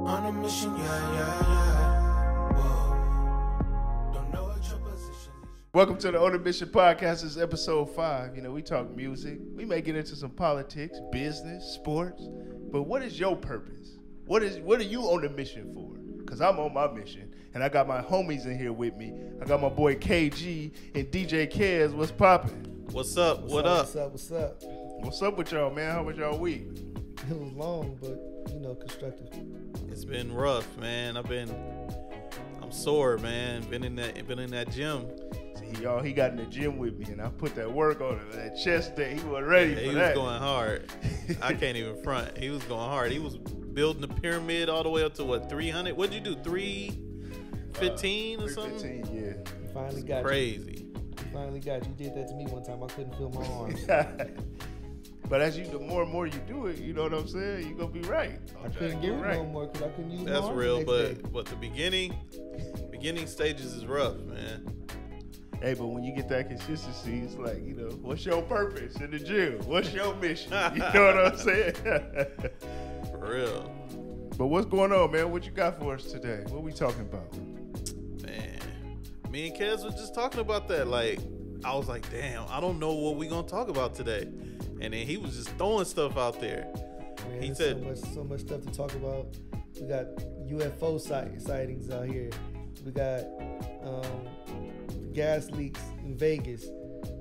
On a mission, yeah, yeah, yeah. Whoa. Don't know what your position is. Welcome to the On a Mission Podcast. This is episode 5. You know, we talk music. We may get into some politics, business, sports. But what is your purpose? What are you on a mission for? Because I'm on my mission. And I got my homies in here with me. I got my boy KG and DJ Kez. What's popping? What's up? What up? What's up? What's up with y'all, man? How was y'all week? It was long, but constructive. It's been rough, man. I'm sore, man. Been in that gym. See, y'all, he got in the gym with me, and I put that work on him. That chest day, he was ready for that. He was going hard. I can't even front. He was going hard. He was building the pyramid all the way up to what, 300? What'd you do? 315 or something? 315, yeah. Finally got Crazy. Finally got you. You did that to me one time. I couldn't feel my arms. But the more and more you do it, you know what I'm saying? You're going to be right. I couldn't get it no more because I couldn't use my That's arms real, the next day. but the beginning stages is rough, man. Hey, but when you get that consistency, it's like, you know, what's your purpose in the gym? What's your mission? You know what I'm saying? For real. But what's going on, man? What you got for us today? What we talking about? Man, me and Kez was just talking about that. Like, I was like, damn, I don't know what we gonna talk about today. And then he was just throwing stuff out there. Man, He there's said, so much stuff to talk about. We got UFO sightings out here. We got gas leaks in Vegas.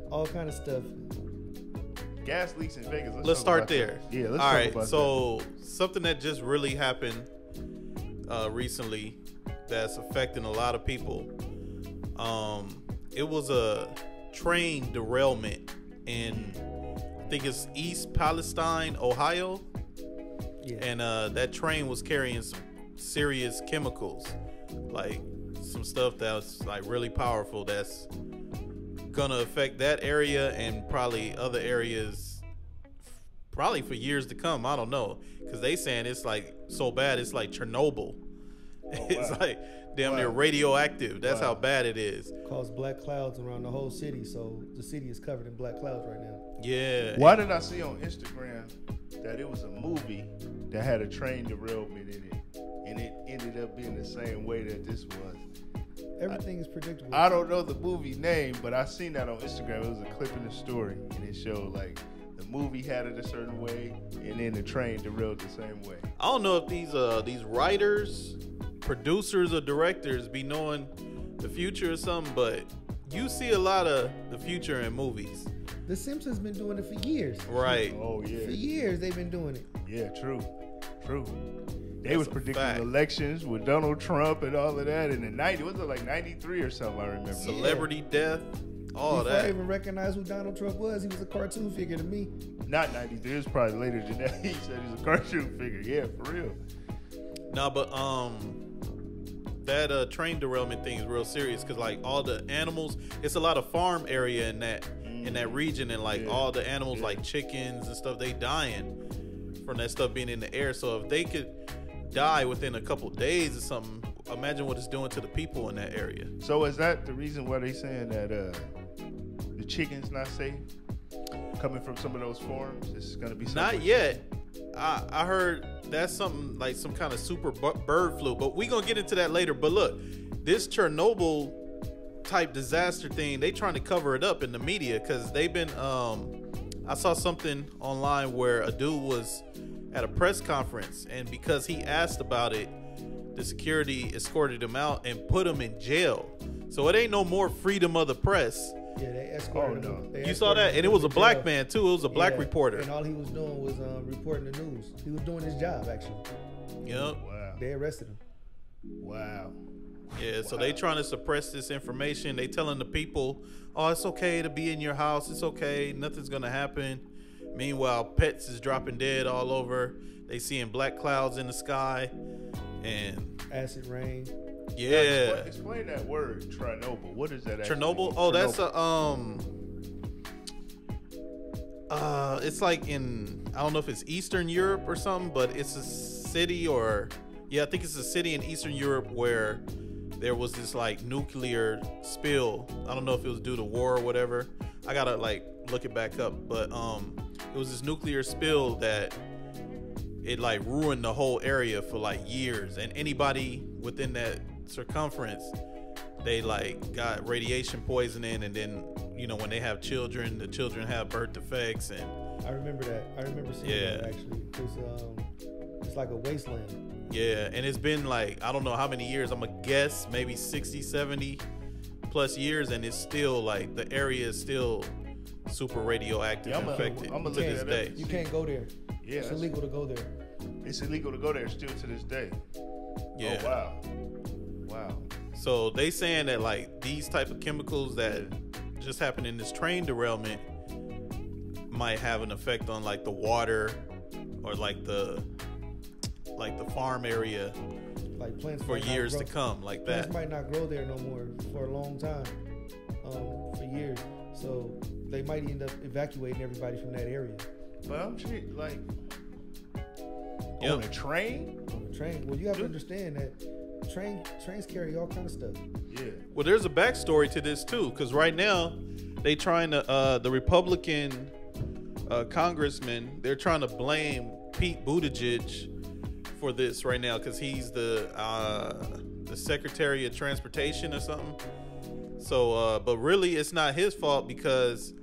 All kind of stuff. Gas leaks in Vegas. Let's start there. That. Yeah, let's All talk right, about that. so something that just really happened recently that's affecting a lot of people. It was a train derailment in, I think it's East Palestine, Ohio. Yeah. And that train was carrying some serious chemicals, like some stuff that was like really powerful that's gonna affect that area and probably other areas probably for years to come. I don't know, because they saying it's like so bad it's like Chernobyl. It's like damn near radioactive. That's how bad it is. Caused black clouds around the whole city, so the city is covered in black clouds right now. Yeah. Why did I see on Instagram that it was a movie that had a train derailment in it, and it ended up being the same way that this was? Everything is predictable. I don't know the movie name, but I seen that on Instagram. It was a clip in the story, and it showed like the movie had it a certain way, and then the train derailed the same way. I don't know if these writers, producers, or directors be knowing the future or something, but you see a lot of the future in movies. The Simpsons been doing it for years. Right. Oh yeah. For years they've been doing it. Yeah, true. They That's was a predicting fact. elections with Donald Trump and all of that in the 90s. Was it like 93 or something? I remember. Celebrity death, all Before I that. even recognized who Donald Trump was, he was a cartoon figure to me. Not 93. It was probably later than that. He said he's a cartoon figure. Yeah, for real. No, but that train derailment thing is real serious because like all the animals, it's a lot of farm area in that region, and like all the animals like chickens and stuff, they dying from that stuff being in the air. So if they could die within a couple days or something, imagine what it's doing to the people in that area. So is that the reason why they saying that the chicken's not safe coming from some of those farms? It's gonna be something. Not yet. I heard that's something like some kind of super bird flu, but we gonna get into that later. But look, this Chernobyl type disaster thing, they trying to cover it up in the media because they've been I saw something online where a dude was at a press conference, and because he asked about it, the security escorted him out and put him in jail. So it ain't no more freedom of the press. Yeah, they escorted Oh, no. him. They You saw escorted that? him And it was a to black jail. man too. It was a black Yeah, reporter. And all he was doing was reporting the news. He was doing his job, actually. Yep. Wow. They arrested him. Wow. Yeah, so they trying to suppress this information. They telling the people, oh, it's okay to be in your house. It's okay. Nothing's going to happen. Meanwhile, pets is dropping dead all over. They seeing black clouds in the sky. And Acid rain. yeah. Explain that word, Chernobyl. What is that actually? Chernobyl? Oh, that's Chernobyl. it's like in, I don't know if it's Eastern Europe or something, but it's a city I think it's a city in Eastern Europe where there was this like nuclear spill. I don't know if it was due to war or whatever. I gotta like look it back up, but it was this nuclear spill that it like ruined the whole area for like years, and anybody within that circumference, they like got radiation poisoning, and then when they have children, the children have birth defects, and I remember that. I remember seeing that actually. It's like a wasteland. Yeah, and it's been like, I don't know how many years, I'm gonna guess maybe 60, 70 plus years, and it's still like, the area is still super radioactive and affected I'm to look this at day. You can't go there. Yeah, It's illegal to go there. It's illegal to go there still to this day. Yeah. Oh, wow. So they saying that like these type of chemicals that just happened in this train derailment might have an effect on like the water or like the farm area Like plants for might not years grow- to come, like Plants that. might not grow there no more for a long time, for years. So they might end up evacuating everybody from that area. But I'm sure, like, Yep. on a train? On the train. Well, you have to understand that trains carry all kind of stuff. Yeah. Well, there's a backstory to this too, because right now they trying to the Republican congressman, they're trying to blame Pete Buttigieg for this right now, because he's the Secretary of Transportation or something. So, but really, it's not his fault, because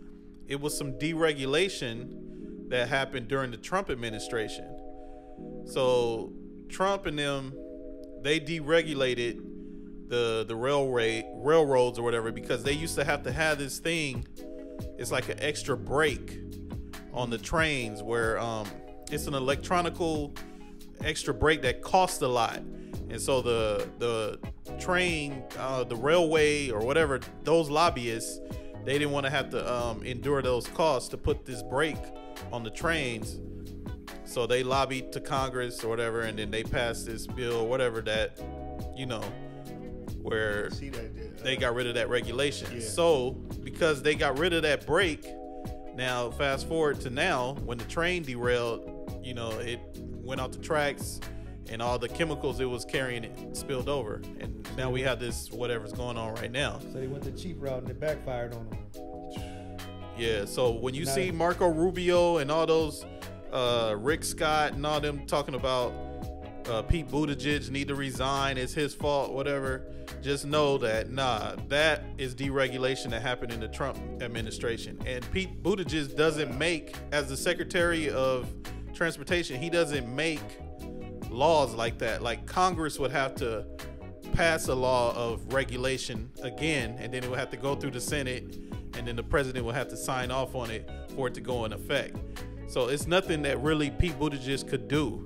it was some deregulation that happened during the Trump administration. So Trump and them, they deregulated the railroads or whatever, because they used to have this thing. It's like an extra brake on the trains where it's an electronical extra brake that costs a lot. And so the train, the railway or whatever, those lobbyists, they didn't want to have to endure those costs to put this brake on the trains. So they lobbied to Congress or whatever, and then they passed this bill or whatever that, where See that? they got rid of that regulation. Yeah. So because they got rid of that brake, now fast forward to now, when the train derailed, it went off the tracks, and all the chemicals it was carrying it spilled over, and now we have this whatever's going on right now. So they went the cheap route and it backfired on them. Yeah. So when you Now- see Marco Rubio and all those Rick Scott and all them talking about Pete Buttigieg need to resign, it's his fault, whatever, just know that that is deregulation that happened in the Trump administration. And Pete Buttigieg doesn't make, as the Secretary of Transportation, he doesn't make laws like that. Like Congress would have to pass a law of regulation again, and then it would have to go through the Senate, and then the president will have to sign off on it for it to go in effect. So it's nothing that really Pete Buttigieg could do.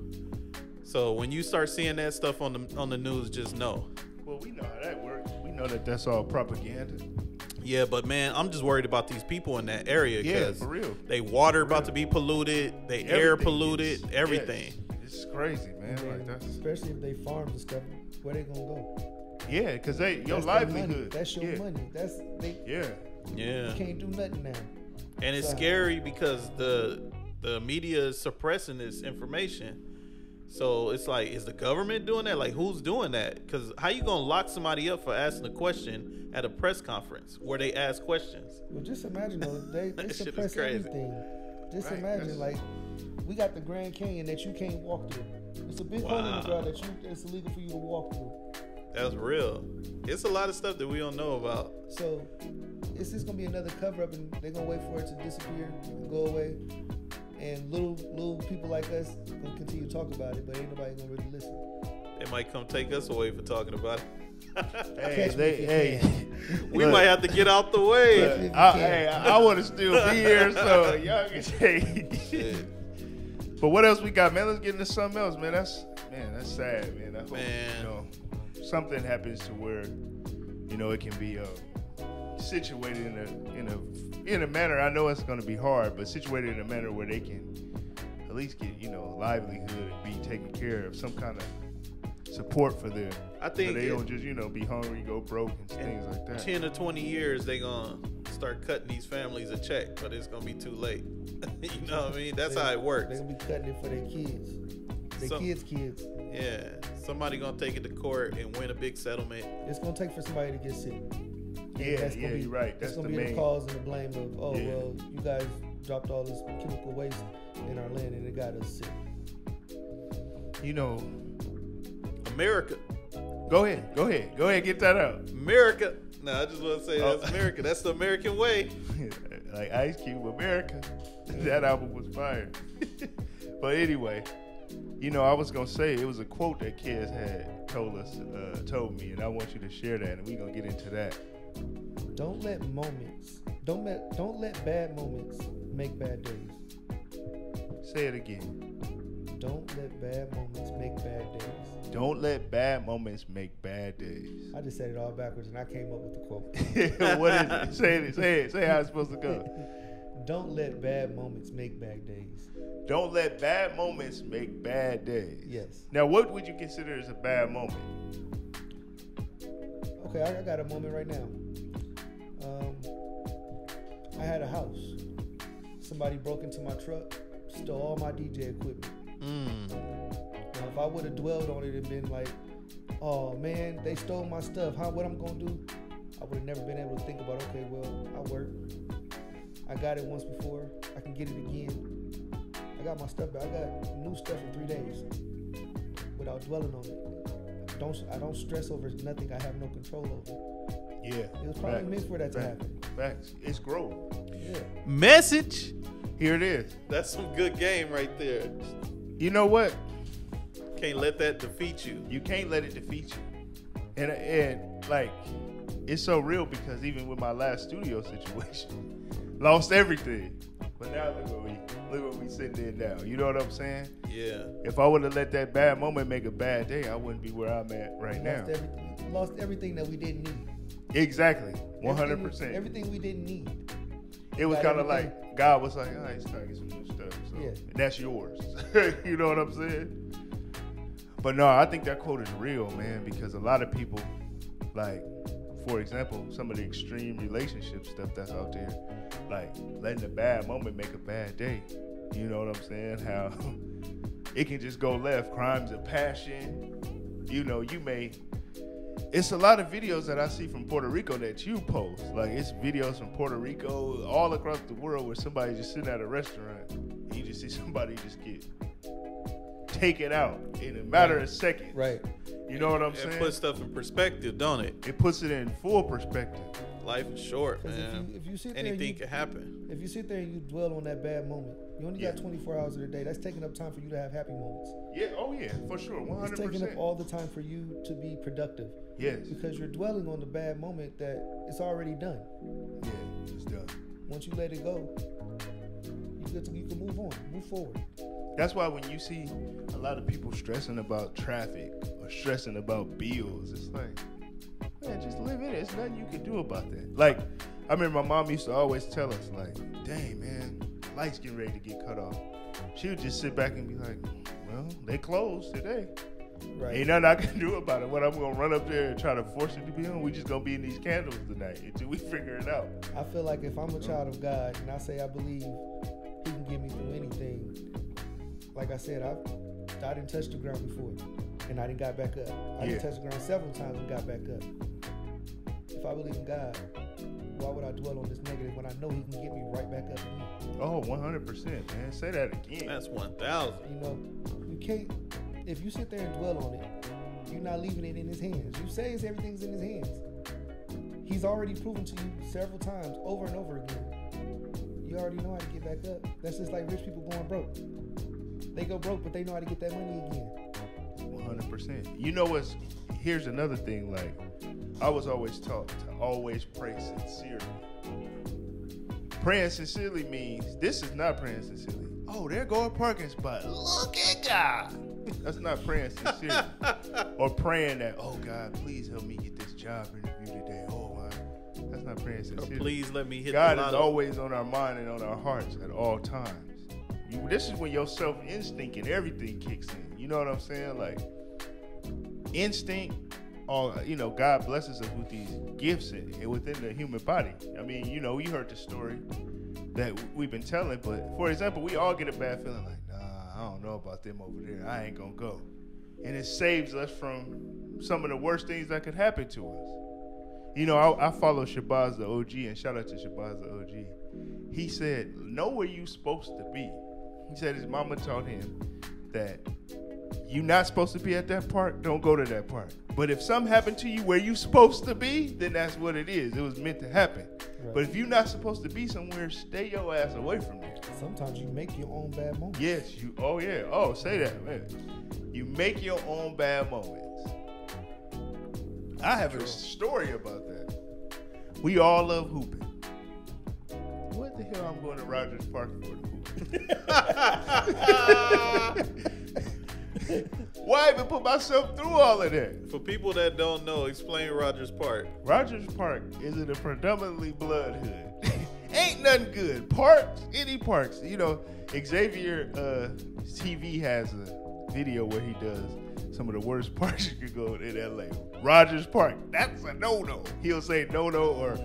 So when you start seeing that stuff on the news, just know. Well, we know how that works. We know that that's all propaganda. Yeah, but man, I'm just worried about these people in that area, Yeah, because for real. they water about to be polluted, they air Everything polluted, is- everything. Yes. It's crazy, man. Like And that's especially if they farms and stuff, where they gonna go? yeah, because your That's their livelihood. money. That's your yeah. money. They Yeah. Yeah. can't do nothing now. And it's So- scary because the media is suppressing this information. So it's like, is the government doing that? Like, who's doing that? Because how you gonna lock somebody up for asking a question at a press conference where they ask questions? Well, just imagine though, they That shit is suppress crazy. everything. Just Right, imagine, that's- like, we got the Grand Canyon that you can't walk through. It's a big hole in the Wow. ground that it's illegal for you to walk through. That's real. It's a lot of stuff that we don't know about. So it's just gonna be another cover up, and they're gonna wait for it to disappear and go away. And little people like us gonna continue to talk about it, but ain't nobody gonna really listen. They might come take us away for talking about it. Hey, Catch me if you We look, might have to get out the way. look, if you I, can. hey, I want to still be here, so y'all can say. Shit. But what else we got, man? Let's get into something else, man. That's sad, man. I hope, Man. something happens to where, it can be situated in a manner. I know it's going to be hard, but situated in a manner where they can at least get, livelihood and be taken care of, some kind of support for them. I think so they it- don't just, be hungry, go broke, and things like that. 10 or 20 years, they gonna start cutting these families a check, but it's gonna be too late. You know what I mean? That's how it works. They're gonna be cutting it for their kids. Their So- kids. Yeah, somebody gonna take it to court and win a big settlement. It's gonna take for somebody to get sick. Yeah, That's gonna yeah, be, you're right. That's gonna the be main. the cause and the blame of, Yeah. well, you guys dropped all this chemical waste in our land and it got us sick. you know, America. go ahead, get that out. America. No, I just want to say Oh. that's America. That's the American way. Like Ice Cube, America. That album was fire. But anyway, you know, I was gonna say it was a quote that Kez had told me, and I want you to share that, and we're gonna get into that. Don't let bad moments make bad days. Say it again. Don't let bad moments make bad days. Don't let bad moments make bad days. I just said it all backwards and I came up with the quote. What is it? Say it. Say how it's supposed to go. Don't let bad moments make bad days. Don't let bad moments make bad days. Yes. Now, what would you consider as a bad moment? Okay, I got a moment right now. I had a house. Somebody broke into my truck, stole all my DJ equipment. Now, if I would have dwelled on it and been like, oh man, they stole my stuff, what I'm gonna do? I would have never been able to think about, okay, well, I work. I got it once before. I can get it again. I got my stuff back. I got new stuff in 3 days without dwelling on it. I don't stress over nothing I have no control over. Yeah. It was probably meant for that to happen. Facts. It's growth. Yeah. Message. Here it is. That's some good game right there. You know what? Can't let that defeat you. You can't let it defeat you. And like, it's so real because even with my last studio situation, lost everything. But now look what we sitting in now. You know what I'm saying? Yeah. If I would have let that bad moment make a bad day, I wouldn't be where I'm at right now. Lost everything that we didn't need. Exactly. 100%. Everything we didn't need. It was got kind of everything. like God was like, all right, it's time to get some new stuff. So Yeah. that's yours. You know what I'm saying? But no, I think that quote is real, man, because a lot of people, like, for example, some of the extreme relationship stuff that's out there, like letting a bad moment make a bad day. You know what I'm saying? How it can just go left. Crimes of passion. You know, it's a lot of videos that I see from Puerto Rico that you post. Like, it's videos from Puerto Rico all across the world where somebody just sitting at a restaurant and you just see somebody just get taken out in a matter of seconds. Right. You know what I'm It saying? puts stuff in perspective, don't it? It puts it in full perspective. Life is short, 'Cause man. if you sit there and Anything you- can happen. If you sit there and you dwell on that bad moment, you only got Yeah. 24 hours of the day. That's taking up time for you to have happy moments. Yeah, oh yeah, for sure, 100%. It's taking up all the time for you to be productive Yes, because you're dwelling on the bad moment that it's already done. yeah, it's done. Once you let it go, you can move on, move forward. That's why when you see a lot of people stressing about traffic or stressing about bills, it's like, man, just live in it. There's nothing you can do about that. Like, I remember my mom used to always tell us, like, dang, man, lights getting ready to get cut off. She would just sit back and be like, well, they closed today. Right. Ain't nothing I can do about it. What, I'm going to run up there and try to force it to be on? We just going to be in these candles tonight until we figure it out. I feel like if I'm a child of God and I say I believe He can get me through anything, like I said, I didn't touch the ground before and I didn't got back up. I didn't Yeah. touch the ground several times and got back up. If I believe in God, why would I dwell on this negative when I know He can get me right back up again? Oh, 100%, man. Say that again. That's 1,000. You know, you can't. If you sit there and dwell on it, you're not leaving it in His hands. You say everything's in His hands. He's already proven to you several times, over and over again. You already know how to get back up. That's just like rich people going broke. They go broke, but they know how to get that money again. 100%. You know what's, here's another thing, like, I was always taught to always pray sincerely. Praying sincerely means, this is not praying sincerely. Oh, there go a parking spot. Look at God. That's not praying sincerely. Or praying that, oh God, please help me get this job interview today. Oh my, that's not praying Or sincerely. please let me hit God the is lotto. always on our mind and on our hearts at all times. This is when your self-instinct and everything kicks in. You know what I'm saying? Like, instinct, or, you know, God blesses us with these gifts within the human body. I mean, you know, you heard the story that we've been telling, but for example, we all get a bad feeling like, nah, I don't know about them over there. I ain't gonna go. And it saves us from some of the worst things that could happen to us. You know, I follow Shabazz the OG, and shout out to Shabazz the OG. He said, know where you supposed to be. He said his mama taught him that you not supposed to be at that park, don't go to that park. But if something happened to you where you supposed to be, then that's what it is. It was meant to happen. Right. But if you're not supposed to be somewhere, stay your ass away from there. Sometimes you make your own bad moments. Yes, you. Oh yeah. Oh, say that, man. You make your own bad moments. I have a story about that. We all love hooping. What the hell I'm going to Rogers Park for to hoop? Why even put myself through all of that? For people that don't know, explain Rogers Park. Rogers Park is in a predominantly blood hood. Ain't nothing good. Parks, any parks. You know, Xavier TV has a video where he does some of the worst parks you could go in LA. Rogers Park, that's a no-no. He'll say no-no or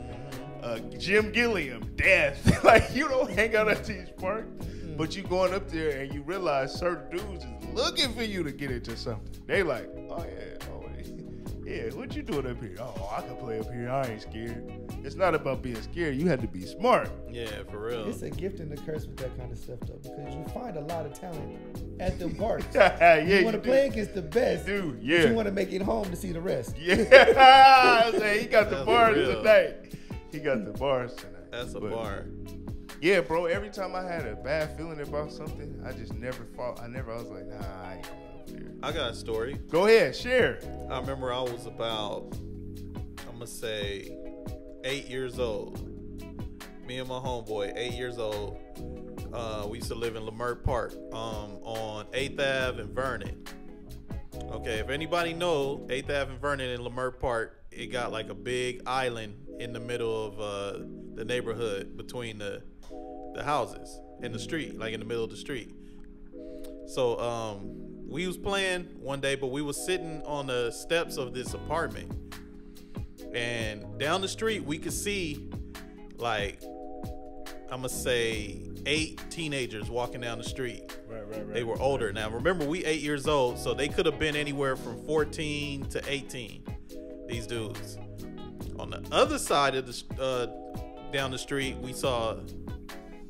Jim Gilliam, death. Like, you don't hang out at these parks, but you going up there and you realize certain dudes is looking for you to get into something. They like, oh yeah, what you doing up here? Oh, I can play up here. I ain't scared. It's not about being scared. You have to be smart. Yeah, for real. It's a gift and a curse with that kind of stuff, though, because you find a lot of talent at the parks. Yeah, you want to do. play against the best, Dude, but yeah. you want to make it home to see the rest. Yeah, I say, he got the That's bars real. tonight. He got the bars tonight. That's a But, bar. Yeah, bro. Every time I had a bad feeling about something, I just never fought. I was like, nah, I ain't going up there. I got a story. Go ahead, share. I remember I was about, I'm going to say, 8 years old. Me and my homeboy, 8 years old. We used to live in Leimert Park on 8th Ave and Vernon. Okay, if anybody know 8th Ave and Vernon in Leimert Park, it got like a big island in the middle of the neighborhood between the houses in the street, like in the middle of the street. So we was playing one day, but we was sitting on the steps of this apartment, and down the street we could see, like, I'm gonna say 8 teenagers walking down the street. Right. They were older. Now remember, we 8 years old, so they could have been anywhere from 14 to 18. These dudes. On the other side of the down the street, we saw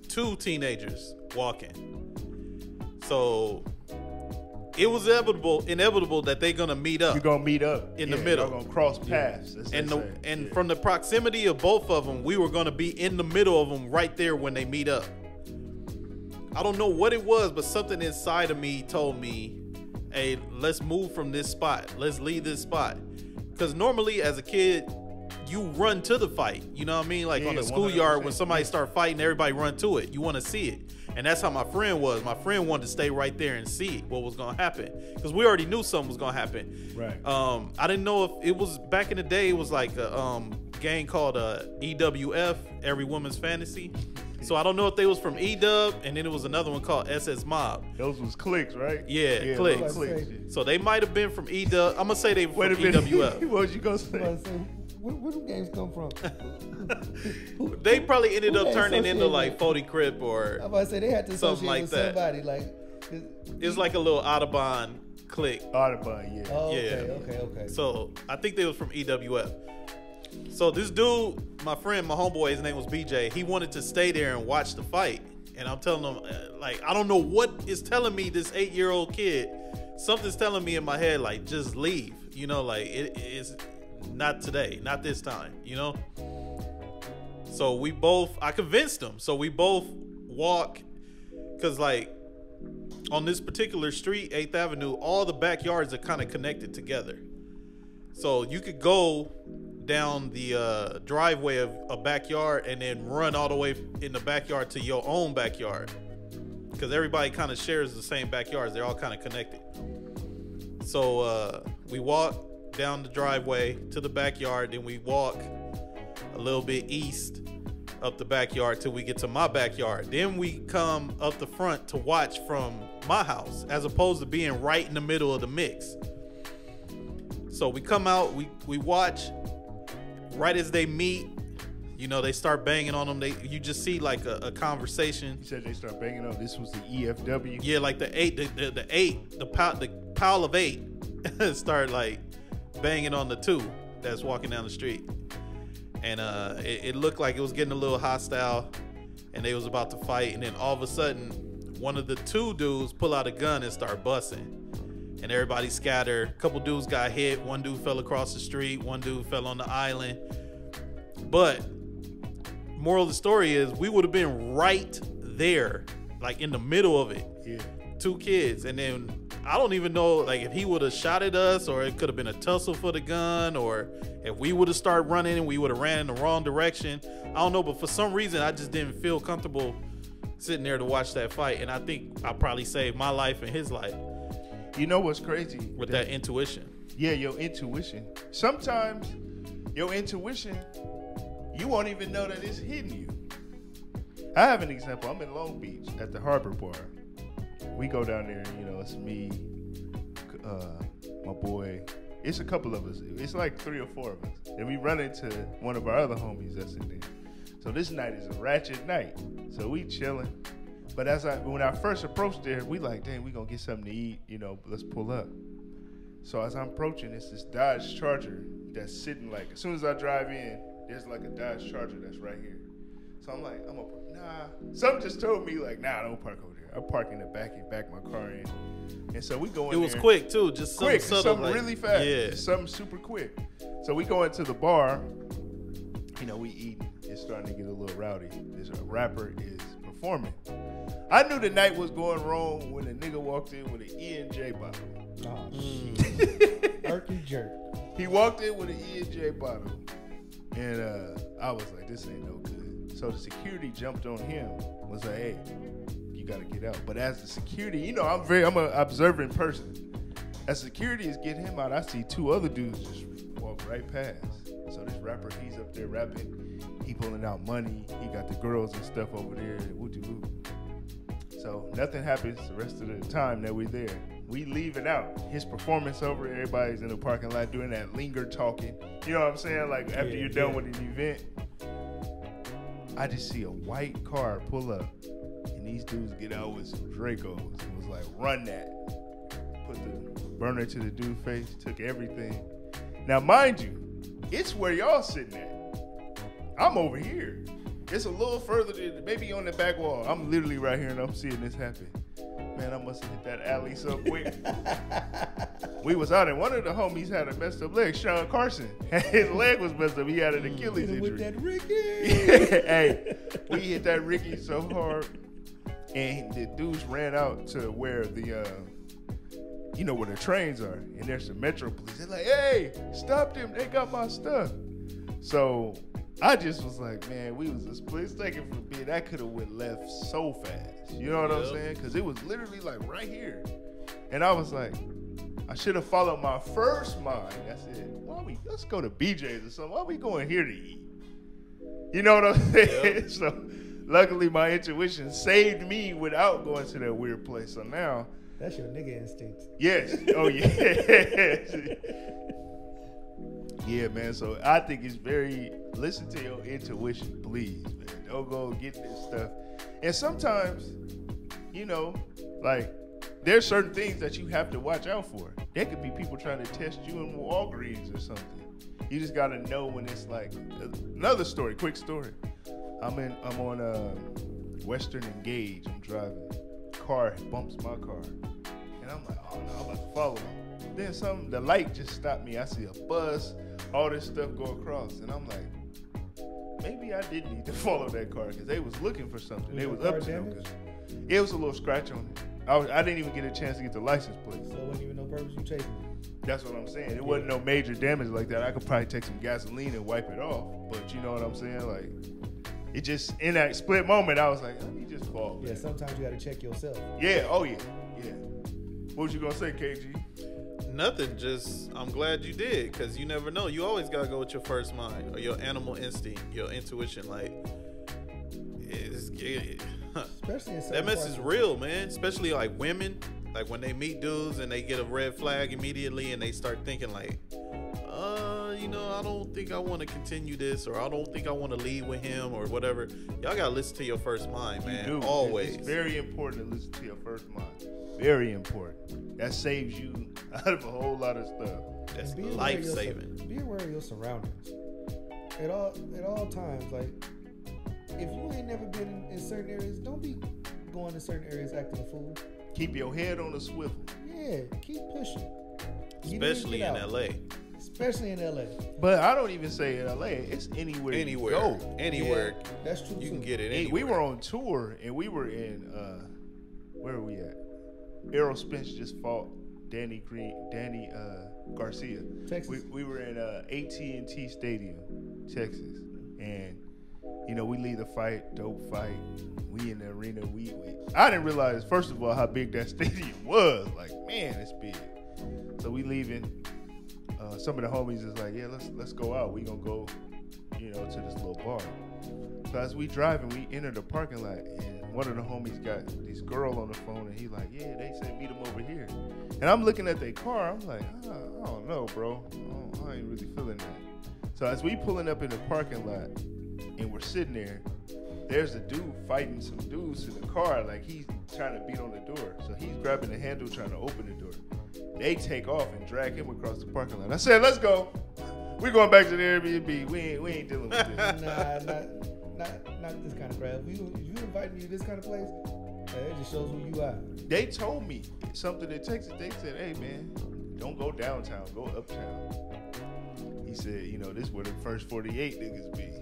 2 teenagers walking. So it was inevitable that they're gonna meet up. You're gonna meet up In the middle. Y'all gonna cross paths. And from the proximity of both of them, we were gonna be in the middle of them right there when they meet up. I don't know what it was, but something inside of me told me, hey, let's move from this spot. Let's leave this spot. Because normally as a kid, you run to the fight. You know what I mean? Like on the schoolyard, when somebody start fighting, everybody run to it. You want to see it. And that's how my friend was. My friend wanted to stay right there and see what was going to happen. Because we already knew something was going to happen. Right. I didn't know if it was, back in the day, it was like a gang called EWF, Every Woman's Fantasy. So I don't know if they was from EW, and then it was another one called SS Mob. Those was clicks, right? Yeah, Clicks. Clicks. So they might have been from EW. I'm going to say they were Wait a from minute. EWF. What was you gonna I say? was saying, where do games come from? They probably ended Who up they turning into associate like with? 40 Crip or I'm about to say they had to Something associate like with that. somebody. Like, it's like a little Audubon clique. Audubon, yeah. oh, Yeah. okay. So I think they was from EWF. So this dude, my friend, my homeboy, his name was BJ. He wanted to stay there and watch the fight. And I'm telling him, like, I don't know what is telling me, this 8-year-old kid, something's telling me in my head, like, just leave. You know, like, it's not today, not this time, you know? So I convinced him. So we both walk, because, like, on this particular street, 8th Avenue, all the backyards are kind of connected together. So you could go down the driveway of a backyard and then run all the way in the backyard to your own backyard, because everybody kind of shares the same backyards. They're all kind of connected. So we walk down the driveway to the backyard, then we walk a little bit east up the backyard till we get to my backyard. Then we come up the front to watch from my house, as opposed to being right in the middle of the mix. So we come out, we watch. Right as they meet, you know, they start banging on them. You just see like a conversation. You said they start banging on. This was the EFW. Yeah, like the pile of 8 start like banging on the 2 that's walking down the street, and it looked like it was getting a little hostile, and they was about to fight. And then all of a sudden, one of the 2 dudes pull out a gun and start busting. and everybody scattered. A couple dudes got hit. One dude fell across the street. One dude fell on the island. But moral of the story is we would have been right there, like in the middle of it. Yeah. 2 kids, and then I don't even know like if he would have shot at us, or it could have been a tussle for the gun, or if we would have started running and we would have ran in the wrong direction. I don't know, but for some reason I just didn't feel comfortable sitting there to watch that fight, and I think I probably saved my life and his life You know what's crazy? with that intuition. Yeah, your intuition. Sometimes your intuition, you won't even know that it's hitting you. I have an example. I'm in Long Beach at the Harbor Bar. We go down there, you know, it's me, my boy. It's a couple of us. It's like 3 or 4 of us. And we run into one of our other homies that's in there. So this night is a ratchet night. So we chilling. But when I first approached there, we like, dang, we gonna get something to eat, you know, let's pull up. So as I'm approaching, it's this Dodge Charger that's sitting like, as soon as I drive in, there's like a Dodge Charger that's right here. So I'm like, something just told me like, nah, don't park over there. I park in the back and back my car in. And so we go in It was there. quick too, just Quick, subtle, something like, really fast. Yeah. Something super quick. So we go into the bar. You know, we eat. It's starting to get a little rowdy. This rapper is performing. I knew the night was going wrong when a nigga walked in with an E&J bottle. Oh, shit. Irky jerk. He walked in with an E&J bottle. And I was like, this ain't no good. So the security jumped on him. Was like, hey, you got to get out. But as the security, you know, I'm an observant person. As security is getting him out, I see 2 other dudes just walk right past. So this rapper, he's up there rapping. He pulling out money. He got the girls and stuff over there. Woo-de-woo. So nothing happens the rest of the time that we're there. We leaving out. His performance over, everybody's in the parking lot doing that linger talking. You know what I'm saying? Like after you're done with an event. I just see a white car pull up. And these dudes get out with some Dracos. It was like, run that. Put the burner to the dude's face, took everything. Now, mind you, it's where y'all sitting at. I'm over here. It's a little further than maybe on the back wall. I'm literally right here and I'm seeing this happen. Man, I must have hit that alley so quick. We was out and one of the homies had a messed up leg. Sean Carson. His leg was messed up. He had an Achilles injury. With that Ricky. Hey, we hit that Ricky so hard. And the dudes ran out to where the, you know, where the trains are. And there's some Metro police. They're like, hey, stop them. They got my stuff. So I just was like, man, we was a split second from being, that could have went left so fast. You know what I'm saying? Because it was literally like right here. And I was like, I should have followed my first mind. I said, let's go to BJ's or something. Why are we going here to eat? You know what I'm saying? Yep. So luckily my intuition saved me without going to that weird place. So now. That's your nigga instincts. Yes. Oh, yeah. Yeah, man. So I think it's listen to your intuition, please, man. Don't go get this stuff. And sometimes, you know, like, there's certain things that you have to watch out for. There could be people trying to test you in Walgreens or something. You just got to know when it's like, another story, quick story. I'm on Western and Gage. I'm driving. Car bumps my car. And I'm like, oh no, I'm about to follow him. Then the light just stopped me. I see a bus, all this stuff go across. And I'm like, maybe I didn't need to follow that car because they was looking for something. They was up to no good. It was a little scratch on it. I didn't even get a chance to get the license plate. So it wasn't even no purpose you chasing it. That's what I'm saying. It wasn't no major damage like that. I could probably take some gasoline and wipe it off. But you know what I'm saying? Like, it just, in that split moment, I was like, let me just fall. Yeah, sometimes you got to check yourself. Yeah, oh yeah, yeah. What was you going to say, KG? Nothing, just I'm glad you did, because you never know. You always got to go with your first mind or your animal instinct, your intuition. Like, Especially in that mess is real, man. Especially like women, like when they meet dudes and they get a red flag immediately and they start thinking like, I don't think I want to continue this, or I don't think I want to leave with him, or whatever. Y'all gotta listen to your first mind, man. You do. Always. It's very important to listen to your first mind. Very important. That saves you out of a whole lot of stuff. That's life saving. Be aware of your surroundings. At all times, like, if you ain't never been in certain areas, don't be going to certain areas acting a fool. Keep your head on a swivel. Yeah, Yeah, keep pushing. Get in, Especially get in out. LA. Especially in LA. But I don't even say in LA. It's anywhere. Anywhere. You go. Anywhere. Yeah, that's true. You can too. get it Hey, anywhere. we were on tour and we were in where are we at? Errol Spence just fought Danny Garcia. Texas. We were in AT&T Stadium, Texas, and you know we leave the fight, dope fight. We in the arena. We I didn't realize first of all how big that stadium was. Like man, it's big. So we leaving. Some of the homies is like, yeah, let's go out. We gonna go, you know, to this little bar. So as we driving, we enter the parking lot, and one of the homies got this girl on the phone, and he like, yeah, they said meet him over here. And I'm looking at their car, I'm like, I don't know, bro. I ain't really feeling that. So as we pulling up in the parking lot, and we're sitting there, there's a dude fighting some dudes in the car, like he's trying to beat on the door. So he's grabbing the handle, trying to open the door. They take off and drag him across the parking lot. I said, let's go. We're going back to the Airbnb. We ain't dealing with this. Not this kind of crap. If you invite me to this kind of place, it just shows who you are. They told me something in Texas. They said, hey, man, don't go downtown. Go uptown. He said, you know, this is where the first 48 niggas be.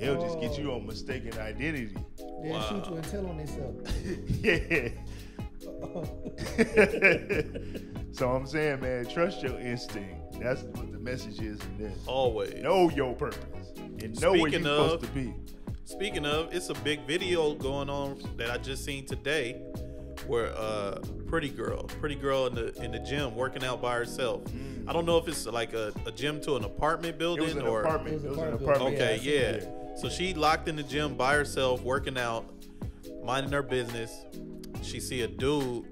They'll just get you on mistaken identity. They'll shoot you and tell on themselves. Yeah. So I'm saying, man, trust your instinct. That's what the message is in this. Always. Know your purpose and know where you're Speaking supposed of- to be. Speaking of, it's a big video going on that I just seen today, where pretty girl in the gym working out by herself. I don't know if it's like a gym to an apartment It building was an or apartment. It It was was an an apartment apartment. building. okay, yeah. So she locked in the gym by herself, working out, minding her business. She see a dude,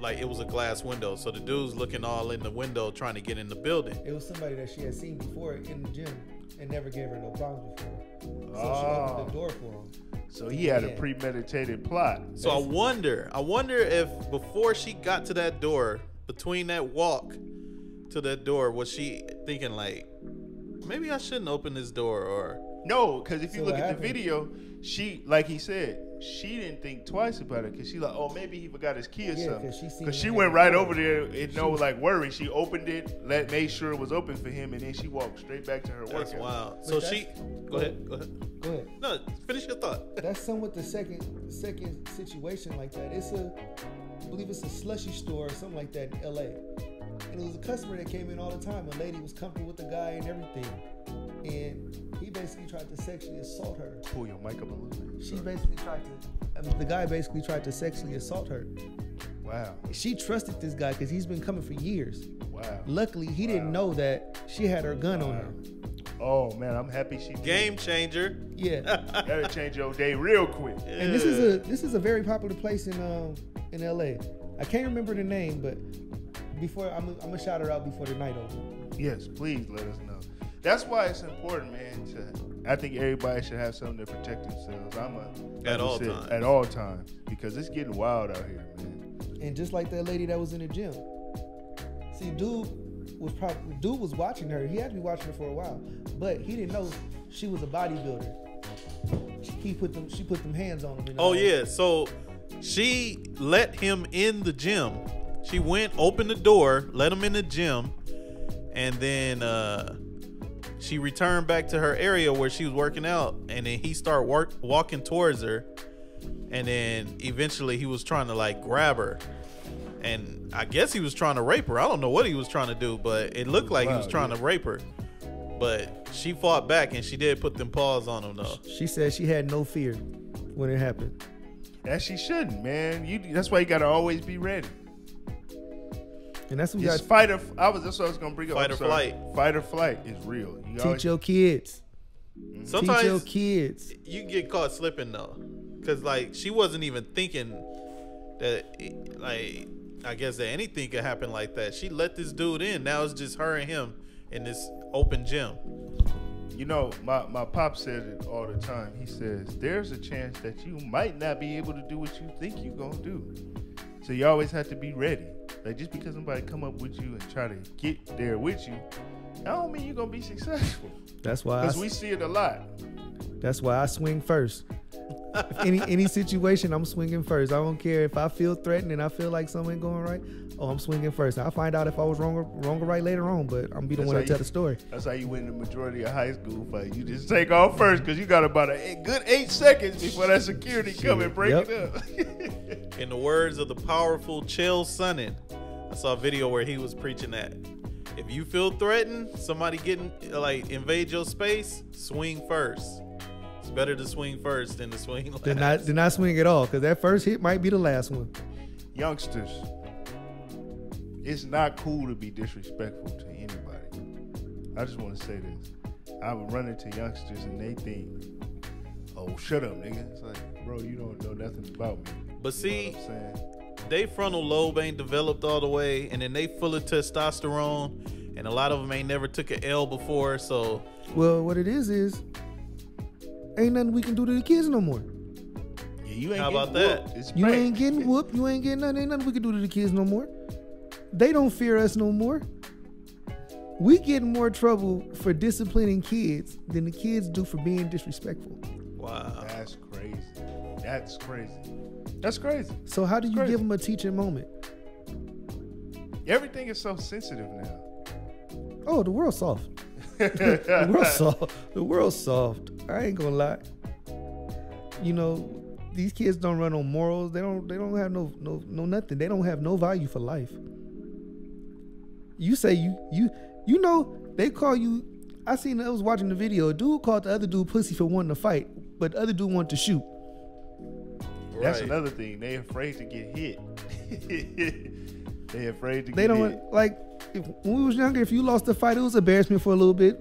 like it was a glass window, so the dude's looking all in the window trying to get in the building. It was somebody that she had seen before in the gym and never gave her no problems before. So she Oh. opened the door for him. So he had a Yeah. premeditated plot. So I wonder if before she got to that door, between that walk to that door, was she thinking like, maybe I shouldn't open this door, or No, because if you So look what at happened? the video, she, like he said, she didn't think twice about it because she like, oh, maybe he forgot his key or Yeah, something. 'cause she seen Because she him went in right the over there door. and no like worry. She opened it, made sure it was open for him, and then she walked straight back to her that's workout. wild. So But she, go ahead. Go ahead. No, finish your thought. That's somewhat the second situation like that. I believe it's a slushy store or something like that in LA. And it was a customer that came in all the time. A lady was comfortable with the guy and everything. And he basically tried to sexually assault her. Pull your mic up a little bit. She basically the guy basically tried to sexually assault her. Wow. She trusted this guy because he's been coming for years. Wow. Luckily, he didn't know that she had her gun on her. Oh man, I'm happy she did. Game changer. Yeah. That'll change your day real quick. And this is a very popular place in LA. I can't remember the name, but before I'm gonna shout her out before the night over. Yes, please let us know. That's why it's important, man. I think everybody should have something to protect themselves. At all times. At all times, because it's getting wild out here, man. And just like that lady that was in the gym. See, dude was watching her. He had to be watching her for a while, but he didn't know she was a bodybuilder. She put them hands on him. You know? Oh yeah, so she let him in the gym. She went, opened the door, let him in the gym, and then she returned back to her area where she was working out, and then he started walking towards her, and then eventually he was trying to like grab her, and I guess he was trying to rape her. I don't know what he was trying to do, but it looked like he was trying to rape her. But she fought back, and she did put them paws on him though. She said she had no fear when it happened. As she shouldn't, man. That's why you gotta always be ready. And that's what you It's got fight or that's what I was gonna bring up. Fight I'm or sorry. flight. Fight or flight is real. You to always, teach your kids. Teach your Sometimes kids. you can get caught slipping though, because like she wasn't even thinking that like I guess that anything could happen like that. She let this dude in. Now it's just her and him in this open gym. you know, my pop said it all the time. He says there's a chance that you might not be able to do what you think you're gonna do. So you always have to be ready. Like just because somebody come up with you and try to get there with you, I don't mean you're gonna be successful. That's why Because we see it a lot. that's why I swing first. Any situation, I'm swinging first. I don't care if I feel threatened and I feel like something ain't going right. Oh, I'm swinging first. I'll find out if I was wrong or right later on, but I'm be the one to tell the story. That's how you win the majority of high school fights. You just take off first because you got about a good 8 seconds before that security come and break it up. In the words of the powerful Chael Sonnen, I saw a video where he was preaching that. If you feel threatened, somebody invade your space, swing first. It's better to swing first than to swing last. Did not swing at all, because that first hit might be the last one. Youngsters, it's not cool to be disrespectful to anybody. I just want to say this. I would run into youngsters and they think, oh, shut up, nigga. It's like, bro, you don't know nothing about me. But see, you know what I'm saying? They frontal lobe ain't developed all the way, and then they full of testosterone, and a lot of them ain't never took an L before, so. Well, what it is ain't nothing we can do to the kids no more. Yeah, you ain't How about whooped. that? You ain't getting whooped. You ain't getting nothing. Ain't nothing we can do to the kids no more. They don't fear us no more. We get more trouble for disciplining kids than the kids do for being disrespectful. Wow. That's crazy. That's crazy. That's crazy. So how do you give them a teaching moment? Everything is so sensitive now. Oh, the world's soft. The world's soft. The world's soft. I ain't gonna lie. You know, these kids don't run on morals. They don't have no nothing. They don't have no value for life. You say you know they call you. I was watching the video. A dude called the other dude pussy for wanting to fight, but the other dude wanted to shoot. That's Right. another thing. They afraid to get hit. They afraid to They get don't hit. like. When we was younger, if you lost the fight, it was embarrassment for a little bit,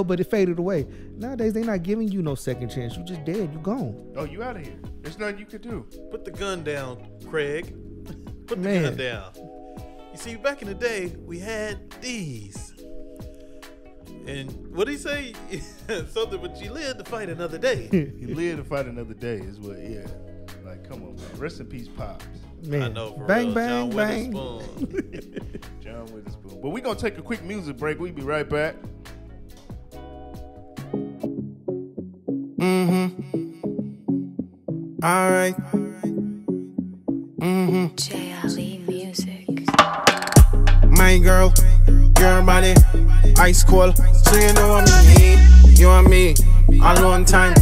but it faded away. Nowadays, they not giving you no second chance. You just dead. You gone. Oh, you out of here. There's nothing you could do. Put the gun down, Craig. Put the Man. gun down. You see, back in the day, we had these. And what did he say? Something, but you live to fight another day. You live to fight another day is what, yeah. Like, come on, man. Rest in peace, Pops. Man, I know, for bang real. bang John bang. Witherspoon. John Witherspoon. But we're going to take a quick music break. We'll be right back. Alright. J. Ali Music. My girl, your body, ice cold. So you know what I mean. You and me, alone time.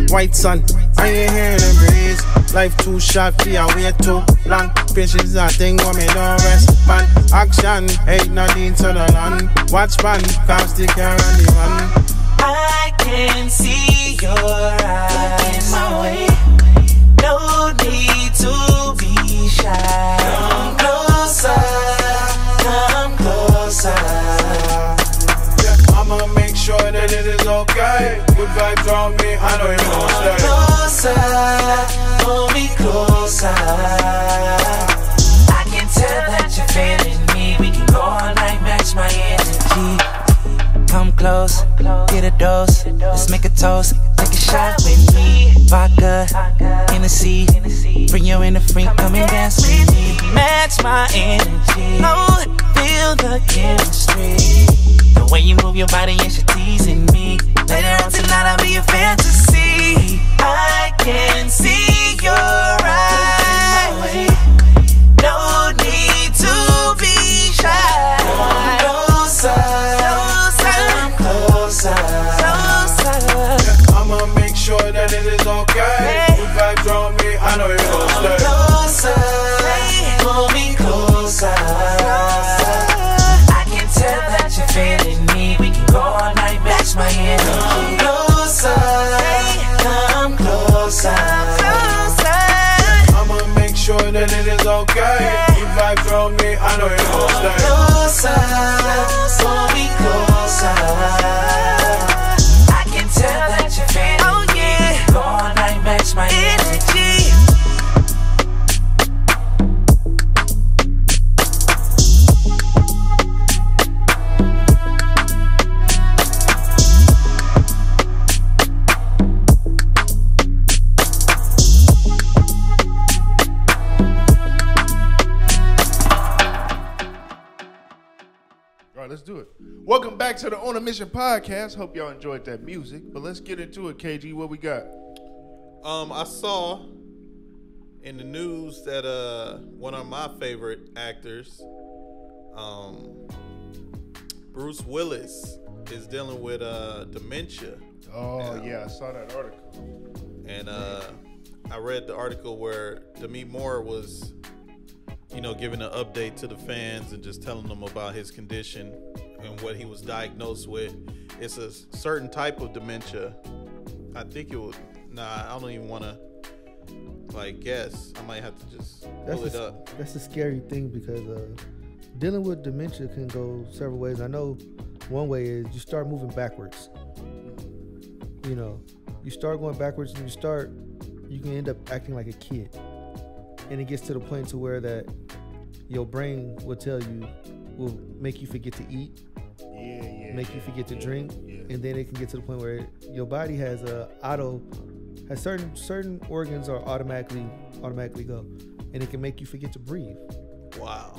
White sun, I ain't hearing the breeze. Life too short, fear wait too long. Patience is a thing when me don't respond. Action, ain't nothing to the land. Watch man, can't stick around the one. I can see your eyes my way. No need to be shy. Come closer, come closer. Yeah, I'ma make sure that it is okay. Good vibes around me, I know you won't stay. Closer, pull me closer. I can tell that you're feeling me. We can go all night, match my energy. Come close, get a dose. Let's make a toast, take a shot with me. Vodka, Hennessy, bring your inner freak, come and dance with me. Match my energy, oh, feel the chemistry. The way you move your body and you're teasing me. Later on tonight I'll be a fantasy. I can see your eyes. No need to be shy. Closer. I'ma make sure that it is okay. Good vibes around me, I know you gon' stay. Closer, pull me closer. I can tell that you're feeling me. We can go all night, match my energy. Come closer. I'ma make sure that it is okay. Good vibes around me, I know you gon' stay. Closer, pull me closer. I can tell that you're feeling me. Go all night, match my energy. All right, let's do it. Welcome back to the On a Mission podcast. Hope y'all enjoyed that music. But let's get into it, KG. What we got? I saw in the news that one of my favorite actors, Bruce Willis, is dealing with dementia. Oh yeah, I saw that article. And I read the article where Demi Moore was, giving an update to the fans and just telling them about his condition and what he was diagnosed with. It's a certain type of dementia. I think it was. Nah, I don't even want to guess. I might have to just pull it up. That's a scary thing because dealing with dementia can go several ways. I know one way is you start moving backwards. You start going backwards and you can end up acting like a kid. And it gets to the point to where that your brain will make you forget to eat, make you forget to drink, and then it can get to the point where your body has certain organs are automatically go, and it can make you forget to breathe. Wow.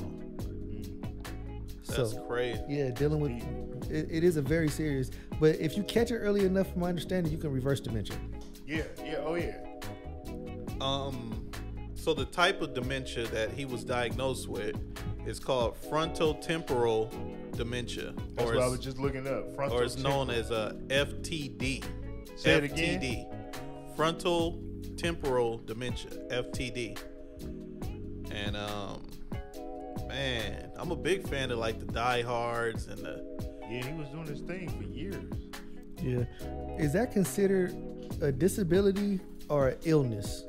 That's crazy. Yeah, dealing with it is a very serious. But if you catch it early enough, from my understanding, you can reverse dementia. Oh yeah. So the type of dementia that he was diagnosed with is called frontotemporal dementia. That's what I was just looking up. Or it's known as a FTD. Say it FTD. again. Frontal temporal dementia, FTD. And man, I'm a big fan of the Die Hards and the. Yeah, he was doing his thing for years. Yeah, is that considered a disability or an illness?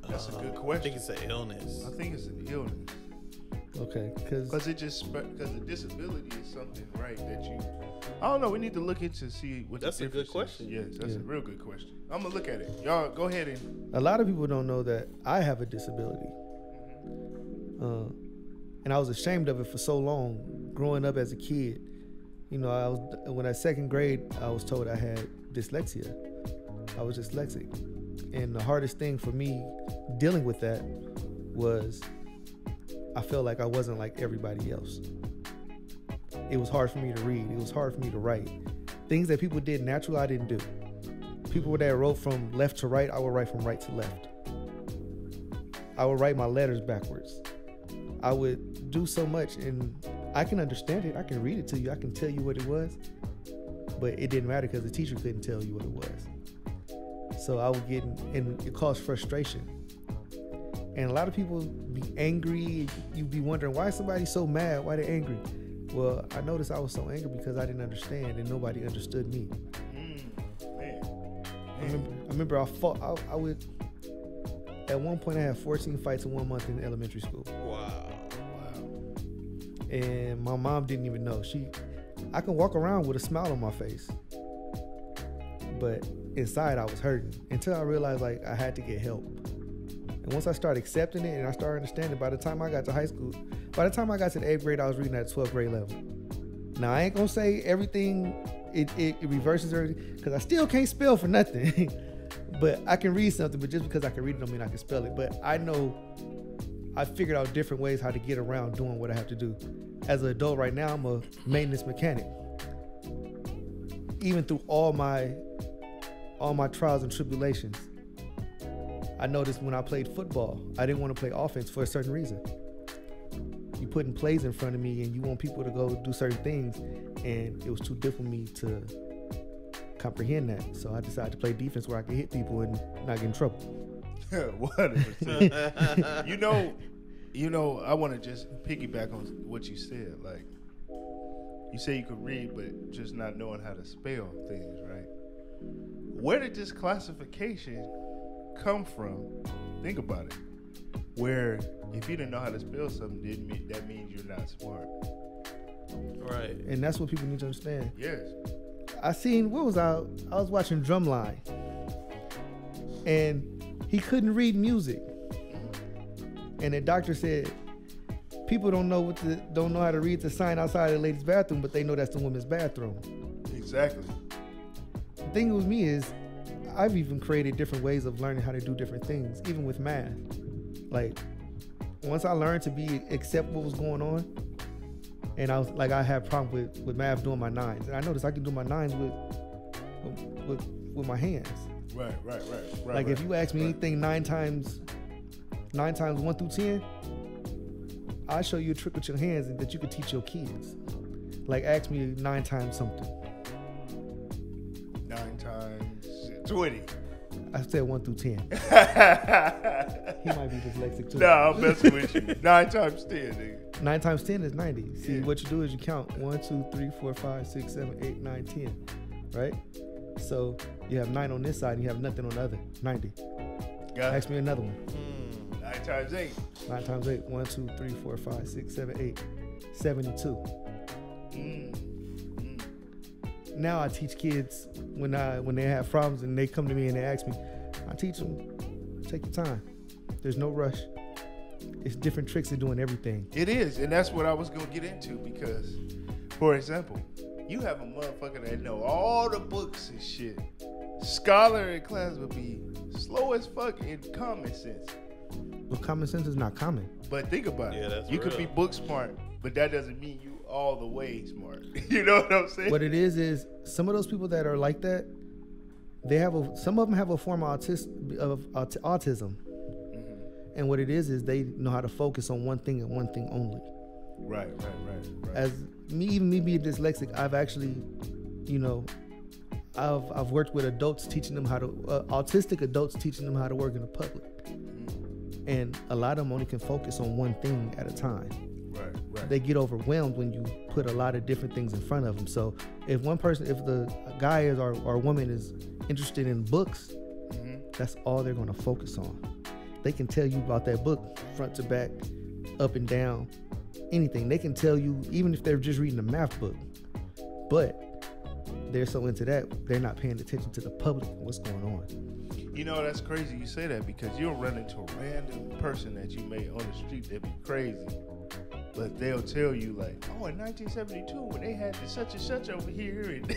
That's a good question. I think it's an illness. I think it's an illness. Okay, because the disability is something, right? That you, I don't know. We need to look into see what. That's the a good difference is. question. Yes, that's a real good question. I'm gonna look at it. Y'all go ahead and. A lot of people don't know that I have a disability, and I was ashamed of it for so long. Growing up as a kid, when I was second grade, I was told I had dyslexia. I was dyslexic, and the hardest thing for me dealing with that was I felt like I wasn't like everybody else. It was hard for me to read. It was hard for me to write. Things that people did naturally, I didn't do. People that wrote from left to right, I would write from right to left. I would write my letters backwards. I would do so much, and I can understand it. I can read it to you. I can tell you what it was, but it didn't matter because the teacher couldn't tell you what it was. So I would get, and it caused frustration. And a lot of people be angry. You'd be wondering, why is somebody so mad? Why they angry? Well, I noticed I was so angry because I didn't understand and nobody understood me. I remember I fought. I would. At one point, I had 14 fights in 1 month in elementary school. Wow. And my mom didn't even know. I can walk around with a smile on my face, but inside I was hurting until I realized I had to get help. And once I started accepting it and I started understanding, by the time I got to high school, by the time I got to the 8th grade, I was reading at the 12th grade level. Now, I ain't gonna say everything, it reverses everything, because I still can't spell for nothing. But I can read something, but just because I can read it don't mean I can spell it. But I know I figured out different ways how to get around doing what I have to do. As an adult right now, I'm a maintenance mechanic. Even through all my trials and tribulations, I noticed when I played football, I didn't want to play offense for a certain reason. You putting plays in front of me and you want people to go do certain things, and it was too difficult for me to comprehend that. So I decided to play defense where I could hit people and not get in trouble. 100%. You know, I want to just piggyback on what you said. Like, you say you could read, but just not knowing how to spell things, right? Where did this classification come from? Think about it. Where if you didn't know how to spell something, that means you're not smart. Right. And that's what people need to understand. Yes. I was watching Drumline, and he couldn't read music. And the doctor said, people don't know how to read the sign outside of the ladies' bathroom, but they know that's the women's bathroom. Exactly. The thing with me is, I've even created different ways of learning how to do different things, even with math. Like, once I learned to accept what was going on, and I had a problem with math doing my nines, and I noticed I can do my nines with with my hands. Right. Like if you ask me anything 9 times 1 through 10, I'll show you a trick with your hands and that you can teach your kids. Like ask me 9 times something. 9 times 20. I said 1 through 10. He might be dyslexic too. Nah, I'm messing with you. 9 times 10, nigga. 9 times 10 is 90. See, Yeah. what you do is you count 1, 2, 3, 4, 5, 6, 7, 8, 9, 10. Right? So you have 9 on this side and you have nothing on the other. 90. Got Ask me another one. 9 times 8. 9 times 8. 1, 2, 3, 4, 5, 6, 7, 8. 72. Now I teach kids when they have problems and they come to me and they ask me, I teach them, take your time. There's no rush. It's different tricks of doing everything. It is, and that's what I was gonna get into because, for example, you have a motherfucker that know all the books and shit. Scholar in class would be slow as fuck in common sense. But common sense is not common. But think about Yeah, it. that's You could real. be book smart, but that doesn't mean you all the way smart. You know what I'm saying? What it is some of those people that are like that, some of them have a form of autism. And what it is they know how to focus on one thing and one thing only. Right. As me being dyslexic, I've actually, I've worked with adults teaching them how to, autistic adults teaching them how to work in the public. And a lot of them only can focus on one thing at a time. Right. They get overwhelmed when you put a lot of different things in front of them. So if the guy is or woman is interested in books, that's all they're going to focus on. They can tell you about that book front to back, up and down, anything. They can tell you even if they're just reading a math book. But they're so into that, they're not paying attention to the public and what's going on. You know, that's crazy you say that because you'll run into a random person that you met on the street that'd be crazy. But they'll tell you like, oh, in 1972 when they had this such and such over here and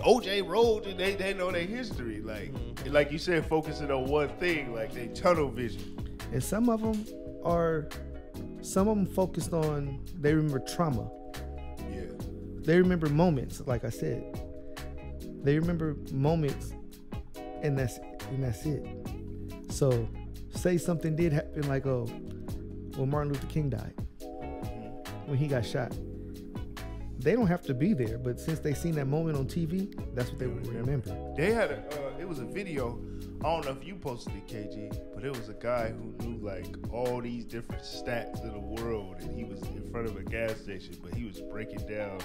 OJ rolled and they know their history. Like you said, focusing on one thing, like they tunnel vision. And some of them focused on, they remember trauma. Yeah. They remember moments, like I said. They remember moments and that's it. So say something did happen like when Martin Luther King died. When he got shot. They don't have to be there, but since they seen that moment on TV, that's what they would remember. They had it was a video, I don't know if you posted it, KG, but it was a guy who knew like all these different stats of the world and he was in front of a gas station, but he was breaking down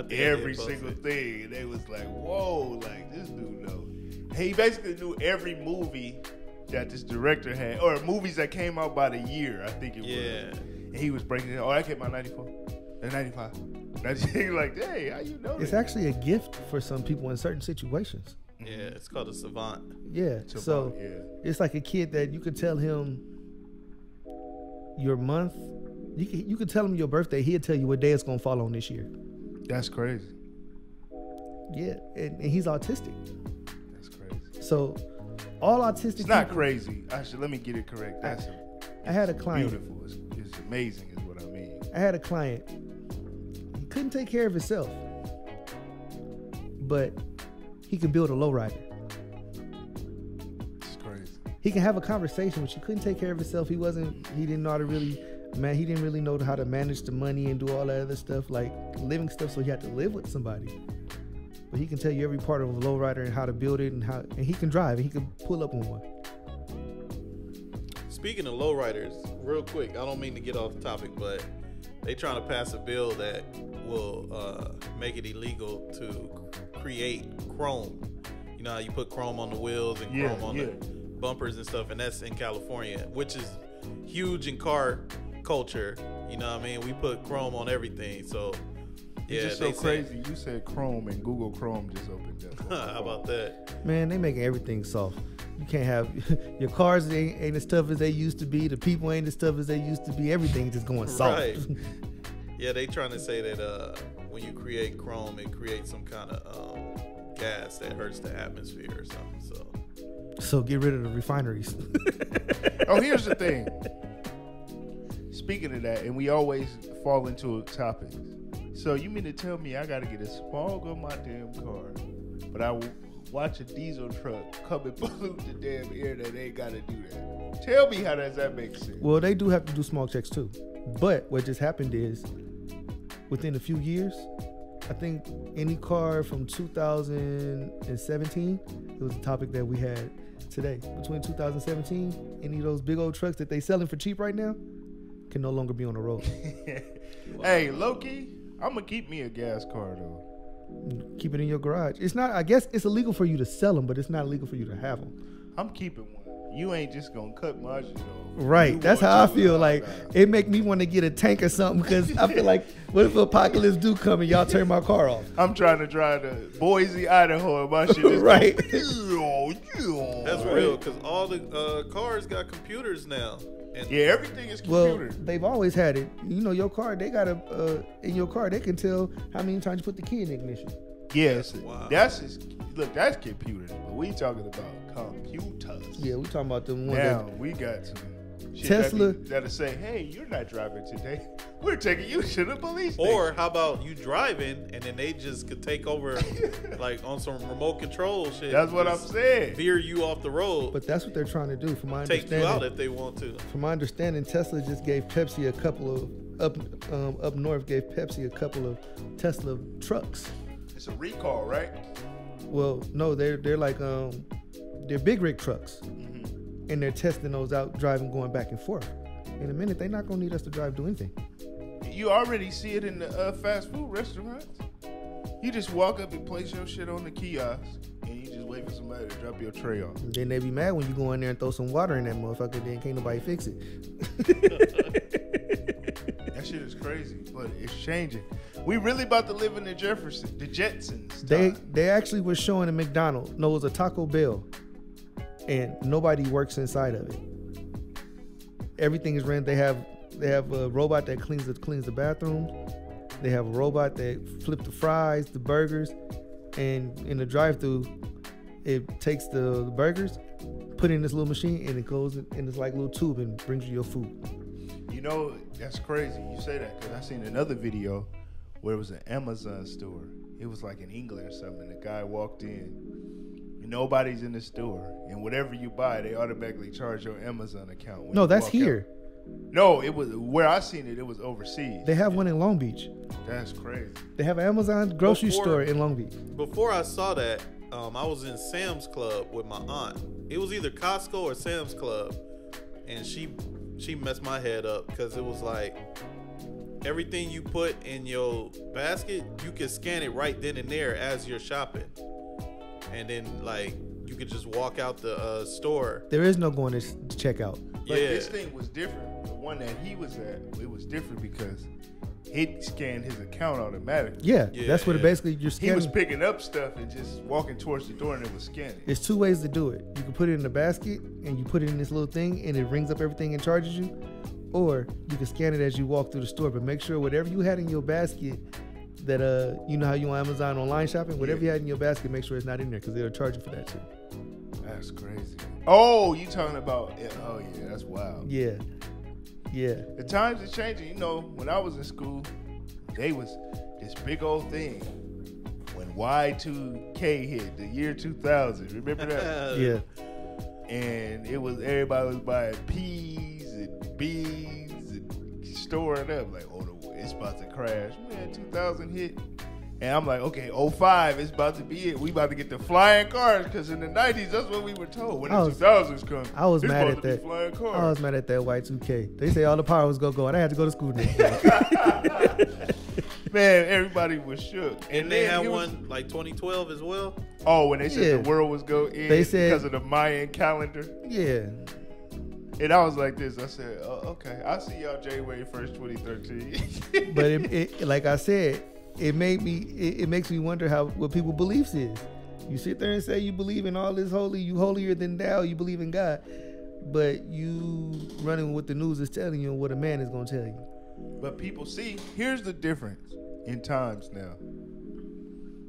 every single thing. And they was like, whoa, like this dude know. He basically knew every movie that this director had, or movies that came out by the year, I think it was. And he was breaking it. Oh, that came out 94. That's 95. That's like, hey, how you know It's that? actually a gift for some people in certain situations. Yeah, it's called a savant. Yeah. So it's like a kid that you could tell him your month. You could tell him your birthday. He'll tell you what day it's gonna fall on this year. That's crazy. Yeah, and he's autistic. That's crazy. So all autistic. It's not people, crazy. Actually, let me get it correct. I had a client. Beautiful. It's amazing, is what I mean. I had a client. He couldn't take care of himself, but he could build a lowrider. It's crazy. He can have a conversation, but he couldn't take care of himself. He didn't know how to really, he didn't really know how to manage the money and do all that other stuff, like living stuff. So he had to live with somebody. But he can tell you every part of a lowrider and how to build it and he can drive and he can pull up on one. Speaking of lowriders, real quick, I don't mean to get off the topic, but they trying to pass a bill that will make it illegal to create chrome. You know how you put chrome on the wheels and chrome on the bumpers and stuff, and that's in California, which is huge in car culture. You know what I mean? We put chrome on everything, so yeah. It's just so crazy. You said Chrome and Google Chrome just opened up. How about that? Man, they making everything soft. You can't have your cars ain't as tough as they used to be. The people ain't as tough as they used to be. Everything just going soft. Right. Yeah, they trying to say that when you create chrome, it creates some kind of gas that hurts the atmosphere or something. So get rid of the refineries. Oh, here's the thing. Speaking of that, and we always fall into topics. So you mean to tell me I got to get a smog on my damn car, but I watch a diesel truck come and pollute the damn air that they gotta do that? Tell me, how does that make sense? Well, they do have to do smog checks too. But what just happened is, within a few years, I think any car from 2017, it was a topic that we had today. Between 2017, any of those big old trucks that they selling for cheap right now can no longer be on the road. Hey, Loki, I'm gonna keep me a gas car though. Keep it in your garage. It's not. I guess it's illegal for you to sell them, but it's not illegal for you to have them. I'm keeping one. You ain't just gonna cut my shit off. Right. You That's want how I to, feel. Like it make me want to get a tank or something because I feel like, what if apocalypse do come and y'all turn my car off? I'm trying to drive to Boise, Idaho, and my shit is Right. That's real, because all the cars got computers now. And Yeah, everything is Well, computer. they've always had it. You know, your car, they got in your car, they can tell how many times you put the key in the ignition. Yes, Wow. that's just, look, that's computer. But we talking about computers. Yeah, we talking about the one Now that, we got some shit Tesla- that'll say, "Hey, you're not driving today. We're taking you to the police Or station." how about you driving and then they just could take over like on some remote control shit. That's what I'm just saying. Veer you off the road, but that's what they're trying to do. From my take you out understanding, if they want to. from my understanding, Tesla just gave Pepsi a couple of up north gave Pepsi a couple of Tesla trucks. It's a recall, right? Well, no, they're like they're big rig trucks, and they're testing those out, driving, going back and forth. In a minute, they're not gonna need us to drive, do anything. You already see it in the fast food restaurants. You just walk up and place your shit on the kiosk, and you just wait for somebody to drop your tray off. Then they be mad when you go in there and throw some water in that motherfucker. Then can't nobody fix it. That shit is crazy, but it's changing. We really about to live in the Jetsons. time. They actually were showing a McDonald's. No, it was a Taco Bell, and nobody works inside of it. Everything is ran. They have a robot that cleans the bathrooms. They have a robot that flips the fries, the burgers, and in the drive-thru, it takes the burgers, put it in this little machine, and it goes in this like little tube and brings you your food. You know, that's crazy. You say that because I seen another video where it was an Amazon store. It was like in England or something. And the guy walked in, and nobody's in the store, and whatever you buy, they automatically charge your Amazon account. when No, you that's walk here. out. No, it was where I seen it. It was overseas. They have one in Long Beach. That's crazy. They have an Amazon grocery Before- store in Long Beach. Before I saw that, I was in Sam's Club with my aunt. It was either Costco or Sam's Club, and she messed my head up because it was like everything you put in your basket, you can scan it right then and there as you're shopping, and then like you could just walk out the store. There is no going to checkout. But Yeah. this thing was different. The one that he was at, it was different because it scanned his account automatically. Yeah, Yeah, that's what it yeah. basically you're He scanning. was picking up stuff and just walking towards the door, and it was scanning. There's two ways to do it. You can put it in a basket and you put it in this little thing and it rings up everything and charges you. Or you can scan it as you walk through the store. But make sure whatever you had in your basket that you know how you on Amazon online shopping, whatever you had in your basket, make sure it's not in there because they'll charge you for that too. That's crazy. Oh, you talking about? Oh yeah, that's wild. Yeah. Yeah. The times are changing. You know, when I was in school, they was this big old thing. When Y2K hit, the year 2000, remember that? Yeah. And it was everybody was buying P's and B's and storing up like, oh, it's about to crash. Man, 2000 hit. And I'm like, okay, 05, it's about to be it. We about to get the flying cars because in the 90s, that's what we were told. When the 2000s come, I was it's mad supposed at to be that. flying cars. I was mad at that Y2K. They say all the power was gonna go, and I had to go to school next day. Man, everybody was shook. And they then had it was- one like 2012 as well. Oh, when they said Yeah. the world was going in They said- because of the Mayan calendar. Yeah. And I was like this. I said, oh, okay, I'll see y'all January 1st, 2013. But it like I said, it makes me wonder what people's beliefs is. You sit there and say you believe in all this holy, you holier than thou, you believe in God, but you running with what the news is telling you and what a man is gonna tell you. But people see, here's the difference in times now.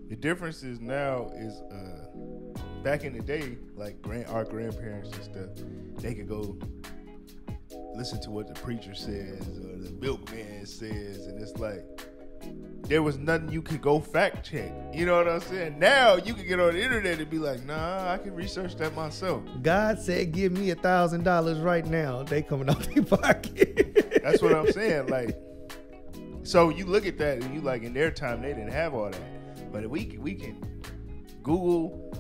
The difference is now is back in the day, like our grandparents and stuff, they could go listen to what the preacher says or the milkman says, and it's like there was nothing you could go fact check. You know what I'm saying? Now you can get on the internet and be like, nah, I can research that myself. God said, give me $1,000 right now. They coming out their pocket. That's what I'm saying. Like, so you look at that and you like, in their time, they didn't have all that. But we can Google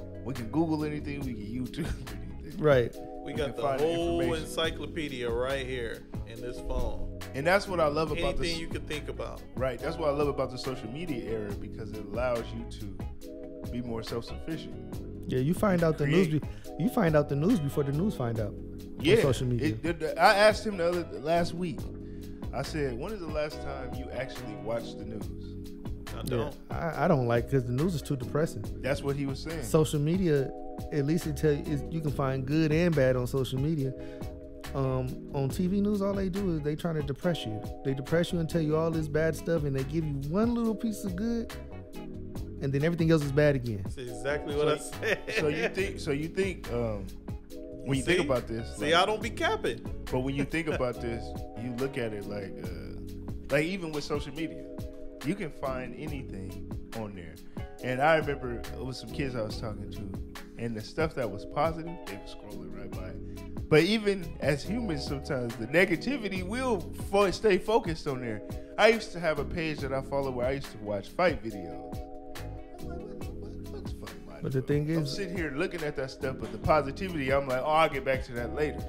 anything, we can YouTube anything. Right. We got the whole encyclopedia right here in this phone. And that's what I love about Anything this. you could think about. Right. That's what I love about the social media era, because it allows you to be more self-sufficient. Yeah, you find out the news. You find out the news before the news find out. Yeah. On social media. I asked him last week. I said, when is the last time you actually watched the news? I don't. I don't like, because the news is too depressing. That's what he was saying. Social media, at least it tell you, you can find good and bad on social media. On TV news, all they do is they trying to depress you. They depress you and tell you all this bad stuff, and they give you one little piece of good, and then everything else is bad again. That's exactly what I said. So you think when you think about this, see, I don't be capping. But when you think about this, you look at it like even with social media, you can find anything on there. And I remember it was some kids I was talking to, and the stuff that was positive, they were scrolling right by it. But even as humans, sometimes the negativity will stay focused on there. I used to have a page that I follow where I used to watch fight videos. I'm like, what's fun about But it? the thing I'm is, sitting here looking at that stuff, but the positivity, I'm like, oh, I'll get back to that later.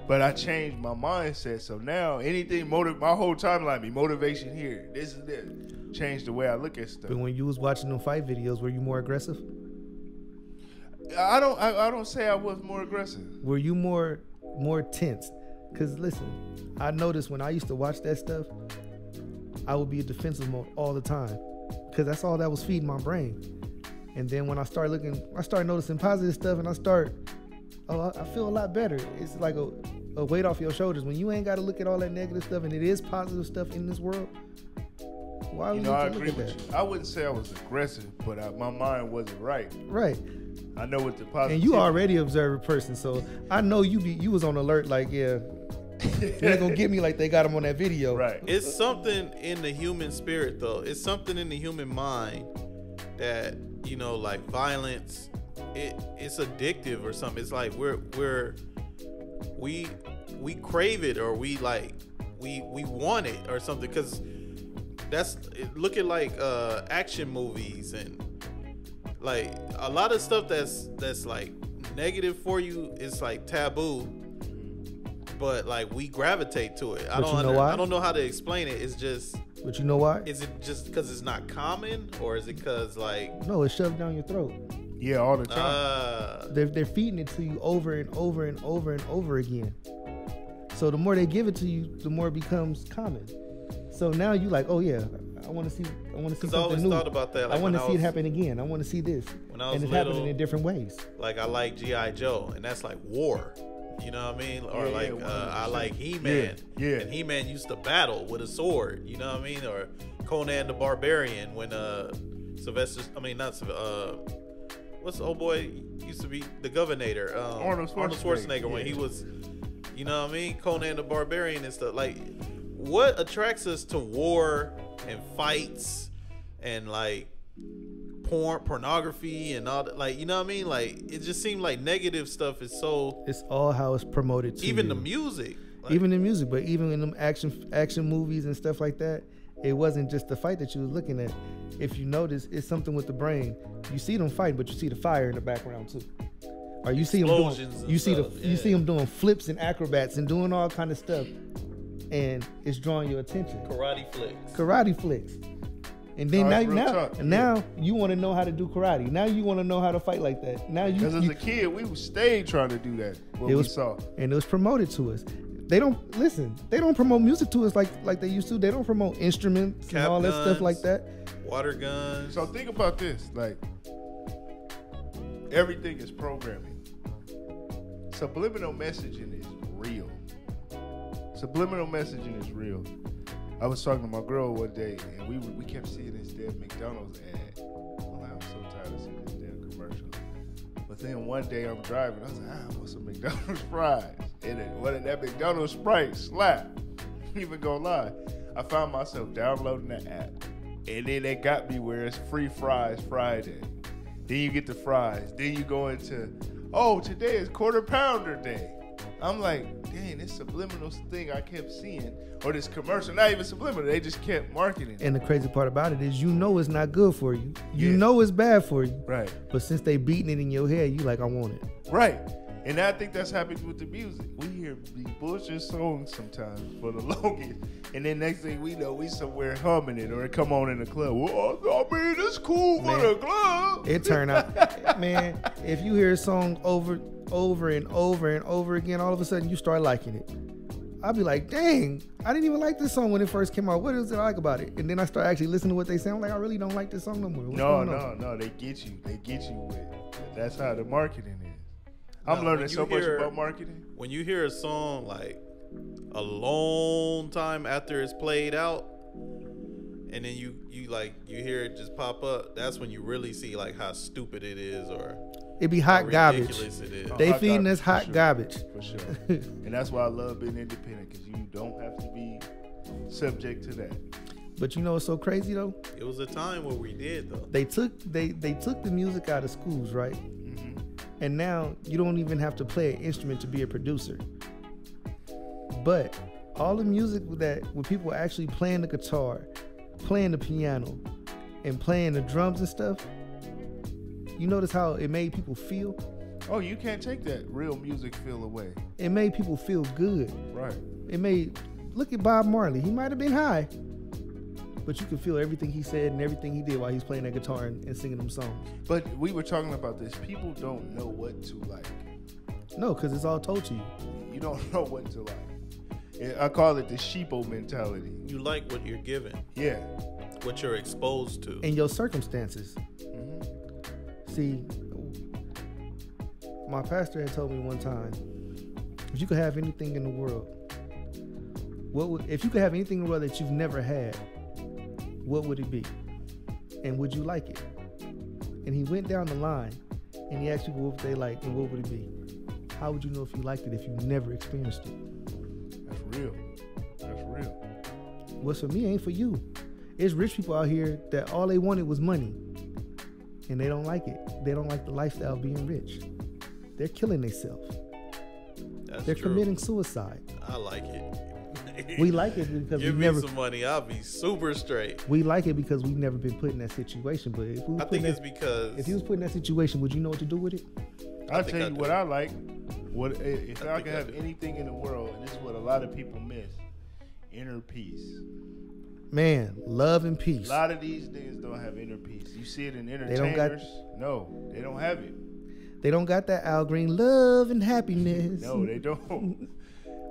But I changed my mindset, so now anything my whole timeline be motivation here. This is it. Change the way I look at stuff. but when you was watching them fight videos, were you more aggressive? I don't say I was more aggressive. Were you more tense? Because listen, I noticed when I used to watch that stuff, I would be in defensive mode all the time, because that's all that was feeding my brain. And then when I started noticing positive stuff, and I feel a lot better. It's like a weight off your shoulders when you ain't got to look at all that negative stuff, and it is positive stuff in this world. Why would I you agree look at with that? you. I wouldn't say I was aggressive, but my mind wasn't right. Right. I know what the positive. And you already observant person, so I know you was on alert. Like, yeah, you ain't gonna get me like they got him on that video. Right. It's something in the human spirit, though. It's something in the human mind that, you know, like violence, it's addictive or something. It's like we crave it, or we want it or something, because look at like action movies, and like a lot of stuff that's like negative for you is like taboo, but like we gravitate to it. I don't know how to explain it. It's just. But you know why? Is it just because it's not common, or is it because like? No, it's shoved down your throat. Yeah, all the time. They're feeding it to you over and over and over and over again. So the more they give it to you, the more it becomes common. So now you like, oh yeah, I want to see something I always new. thought about that. Like I want to see it happen again. I want to see this. When I was and it's little, happening in different ways. Like I like G.I. Joe, and that's like war. You know what I mean? Or I like He-Man. Yeah. And He-Man used to battle with a sword. You know what I mean? Or Conan the Barbarian, when what's the old boy used to be, the Governator? Arnold Schwarzenegger. When he was, you know what I mean? Conan the Barbarian and stuff. Like, what attracts us to war and fights and like pornography and all that? Like, you know what I mean? Like, it just seemed like negative stuff is so. It's all how it's promoted to even you. the music. Like, Even the music, but even in them action movies and stuff like that, it wasn't just the fight that you was looking at. If you notice, it's something with the brain. You see them fight, but you see the fire in the background too. Or you see them Explosions and stuff, you see them doing flips and acrobats and doing all kind of stuff, and it's drawing your attention. Karate flicks. And then now you want to know how to do karate. Now you want to know how to fight like that. Now because as a kid, we stayed trying to do that. We saw, and it was promoted to us. They don't promote music to us like they used to. They don't promote instruments and all that stuff like that. Water guns. So think about this, like everything is programming. Subliminal messaging is real. I was talking to my girl one day, and we kept seeing this damn McDonald's ad. I'm so tired of seeing this damn commercial. But then one day I'm driving, I was like, I want some McDonald's fries. And that McDonald's Sprite slap. Even gonna lie, I found myself downloading that app And then they got me where it's free fries Friday. Then you get the fries. Then you go into, today is quarter pounder day. I'm like, dang, this subliminal thing I kept seeing, or this commercial, not even subliminal, they just kept marketing it. And the crazy part about it is, you know it's not good for you. You Yeah. know it's bad for you. Right. But since they beating it in your head, you like, I want it. Right. And I think that's happening with the music. We hear these bullshit songs sometimes for the longest. And then next thing we know, we somewhere humming it, or it come on in the club. Well, I mean, it's cool for Man, the club. It turned out, man, if you hear a song over and over again, all of a sudden you start liking it. I'll be like, dang, I didn't even like this song when it first came out. What is it like about it? And then I start actually listening to what they say. I'm like, I really don't like this song no more. What's going on? No, they get you. They get you with it. That's how the marketing is. I'm Now, learning so much about marketing. When you hear a song like a long time after it's played out, and then you hear it just pop up, that's when you really see like how stupid it is, or It be how hot garbage. ridiculous it is. They Hot feeding us garbage, for hot sure. garbage. For sure. And that's why I love being independent, because you don't have to be subject to that. But you know what's so crazy though? It was a time where we did though. They took the music out of schools, right? And now you don't even have to play an instrument to be a producer. But all the music when people are actually playing the guitar, playing the piano, and playing the drums and stuff, you notice how it made people feel? Oh, you can't take that real music feel away. It made people feel good. Right. Look at Bob Marley. He might have been high, but you can feel everything he said and everything he did while he's playing that guitar and singing them songs. But we were talking about this. People don't know what to like. No, because it's all told to you. You don't know what to like. I call it the sheeple mentality. You like what you're given, Yeah. what you're exposed to. And your circumstances. See, my pastor had told me one time, if you could have anything in the world, if you could have anything in the world that you've never had, what would it be? And would you like it? And he went down the line and he asked people what they like and what would it be? How would you know if you liked it if you never experienced it? That's real. That's real. What's for me ain't for you. It's rich people out here that all they wanted was money. And they don't like it. They don't like the lifestyle of being rich. They're killing themselves. That's They're true. committing suicide. I like it. We like it because Give we me never. some money, I'll be super straight. We like it because we've never been put in that situation. But if we was I put think in it's that, because if you was put in that situation, would you know what to do with it? I'll think tell I you do. what I like. What if I think could I have do. anything in the world, and this is what a lot of people miss: inner peace. Man, love and A peace. lot of these niggas don't have inner peace. You see it in don't entertainers. got- No, they don't have it. They don't got that Al Green love and happiness. No, they don't.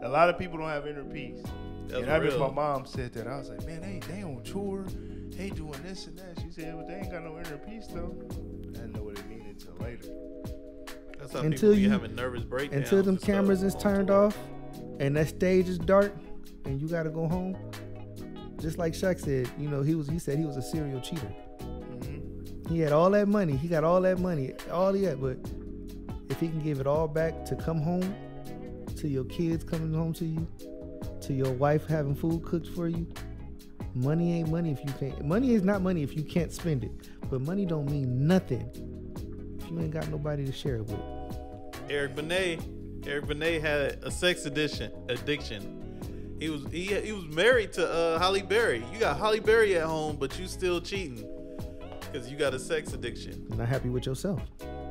A lot of people don't have inner peace. That's And I remember real. my mom said that. I was like, man, they on tour. They doing this and that. She said, well, they ain't got no inner peace, though. I didn't know what it meant until later. that's how Until people be you- having nervous breakdowns. Until them and stuff cameras is on turned tour. off and that stage is dark and you gotta go home. Just like Shaq said, you know, he said he was a serial cheater. He had all that money. He got all that money, all he had. But if he can give it all back to come home, to your kids coming home to you, to your wife having food cooked for you, money ain't money if you can't. Money is not money if you can't spend it. But money don't mean nothing if you ain't got nobody to share it with. Eric Benet had a sex addiction. He was married to Halle Berry. You got Halle Berry at home, but you still cheating because you got a sex addiction. Not happy with yourself.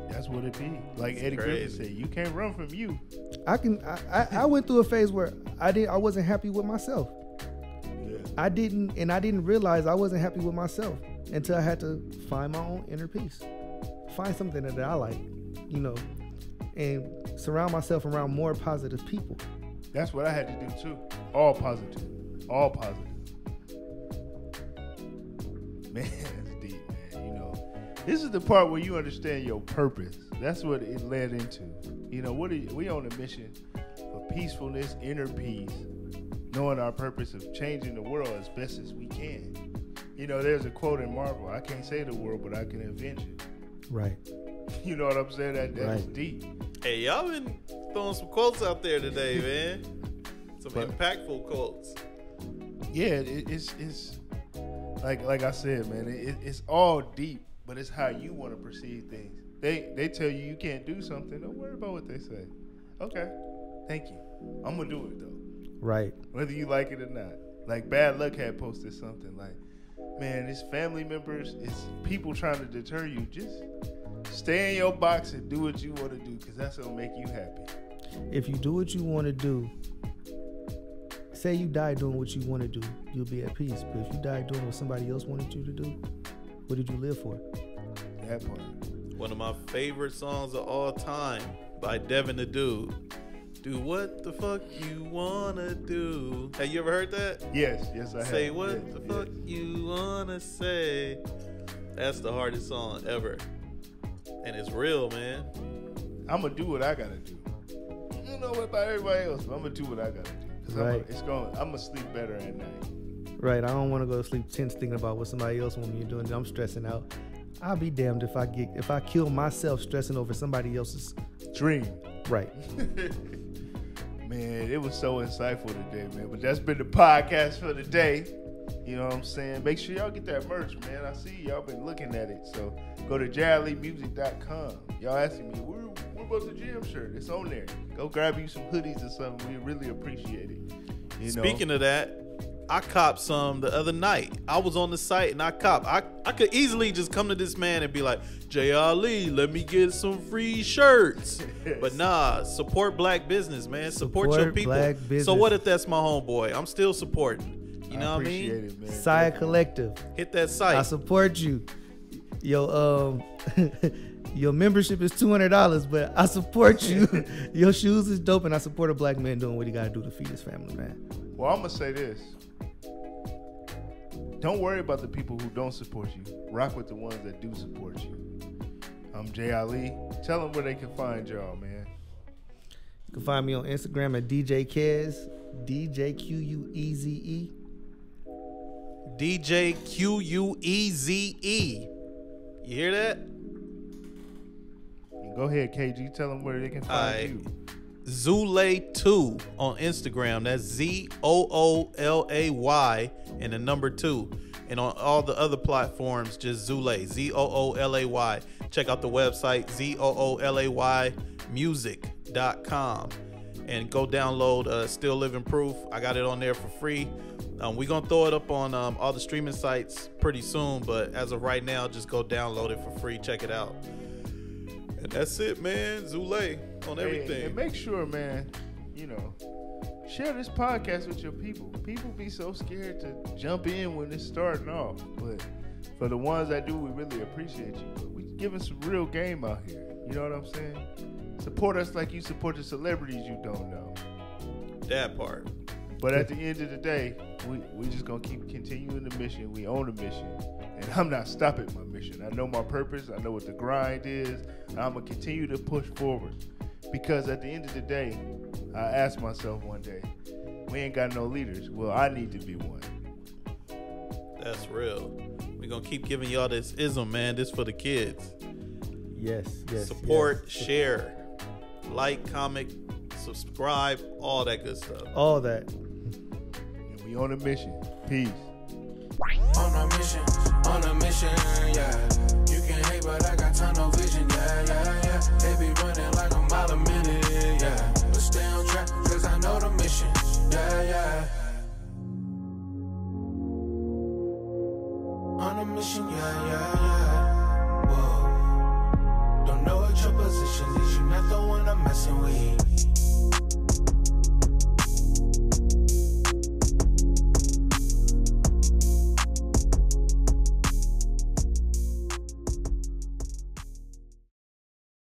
That's what it be. Like Eddie Griffin crazy. said, you can't run from you. I went through a phase where I wasn't happy with myself. Yeah. I didn't realize I wasn't happy with myself until I had to find my own inner peace. Find something that I like, you know, and surround myself around more positive people. That's what I had to do too. All positive. All positive. Man, that's deep, man. You know, this is the part where you understand your purpose. That's what it led into. You know, we on a mission for peacefulness, inner peace, knowing our purpose of changing the world as best as we can. You know, there's a quote in Marvel: "I can't save the world, but I can avenge it." Right. You know what I'm saying? That is Right. deep. Hey, y'all been throwing some quotes out there today, man. Some But- impactful quotes. Yeah, it's like I said, man, it's all deep, but it's how you want to perceive things. They tell you can't do something. Don't worry about what they say. Okay, thank you. I'm gonna do it though. Right. Whether you like it or not. Like Bad Luck had posted something like, man, it's family members, it's people trying to deter you. Just stay in your box and do what you want to do, because that's gonna make you happy. If you do what you want to do, say you die doing what you want to do, you'll be at peace. But if you die doing what somebody else wanted you to do, what did you live for? That part. One of my favorite songs of all time by Devin the Dude. Do what the fuck you wanna do. Have you ever heard that? Yes, I have. Say what the fuck you wanna say. That's the hardest song ever. And it's real, man. I'm gonna do what I gotta do. I don't know about everybody else, but I'm gonna do what I gotta do. Cause Right. I'm gonna sleep better at night. Right. I don't want to go to sleep tense thinking about what somebody else wants me to do, and I'm stressing out. I'll be damned if I kill myself stressing over somebody else's Dream. right. Man, it was so insightful today, man. But that's been the podcast for the day. You know what I'm saying? Make sure y'all get that merch, man. I see y'all been looking at it. So go to JayAliMusic.com. Y'all asking me, where about the jam shirt? It's on there. Go grab you some hoodies or something. We really appreciate it. You know? Speaking of that, I copped some the other night. I was on the site and I copped. I could easily just come to this man and be like, Jay Ali, let me get some free shirts. But nah, support black business, man. Support your people. Black business. So what if that's my homeboy? I'm still supporting. You know what I mean? appreciate it, man. Saya Collective. Hit that site. I support you. Your your membership is $200, but I support you. Your shoes is dope, and I support a black man doing what he got to do to feed his family, man. Well, I'm going to say this. Don't worry about the people who don't support you. Rock with the ones that do support you. I'm Jay Ali. Tell them where they can find y'all, man. You can find me on Instagram at DJ Queze, DJQUEZE. DJQUEZE. You hear that? And go ahead, KG. Tell them where they can find you. Zoolay2 on Instagram. That's ZOOLAY and the number 2. And on all the other platforms, just Zoolay. ZOOLAY. Check out the website, ZOOLAYmusic.com. And go download Still Living Proof. I got it on there for free. We're going to throw it up on all the streaming sites pretty soon. But as of right now, just go download it for free. Check it out. And that's it, man. Zoolay on everything. And make sure, man, you know, share this podcast with your people. People be so scared to jump in when it's starting off. But for the ones that do, we really appreciate you. But we giving some real game out here. You know what I'm saying? Support us like you support the celebrities you don't know. That part. But at the end of the day, we just going to keep continuing the mission. We own the mission. And I'm not stopping my mission. I know my purpose. I know what the grind is. I'm going to continue to push forward. Because at the end of the day, I asked myself one day, we ain't got no leaders. Well, I need to be one. That's real. We're going to keep giving y'all this ism, man. This for the kids. Yes. Support, yes. share, like, comment, subscribe, all that good stuff. All that. And we on a mission. Peace. On a mission, yeah. You can hate, but I got tunnel vision, yeah. They be running like a mile a minute, yeah. But stay on track, cause I know the mission, yeah. On a mission, yeah. Whoa. Don't know what your position is, you're not the one I'm messing with.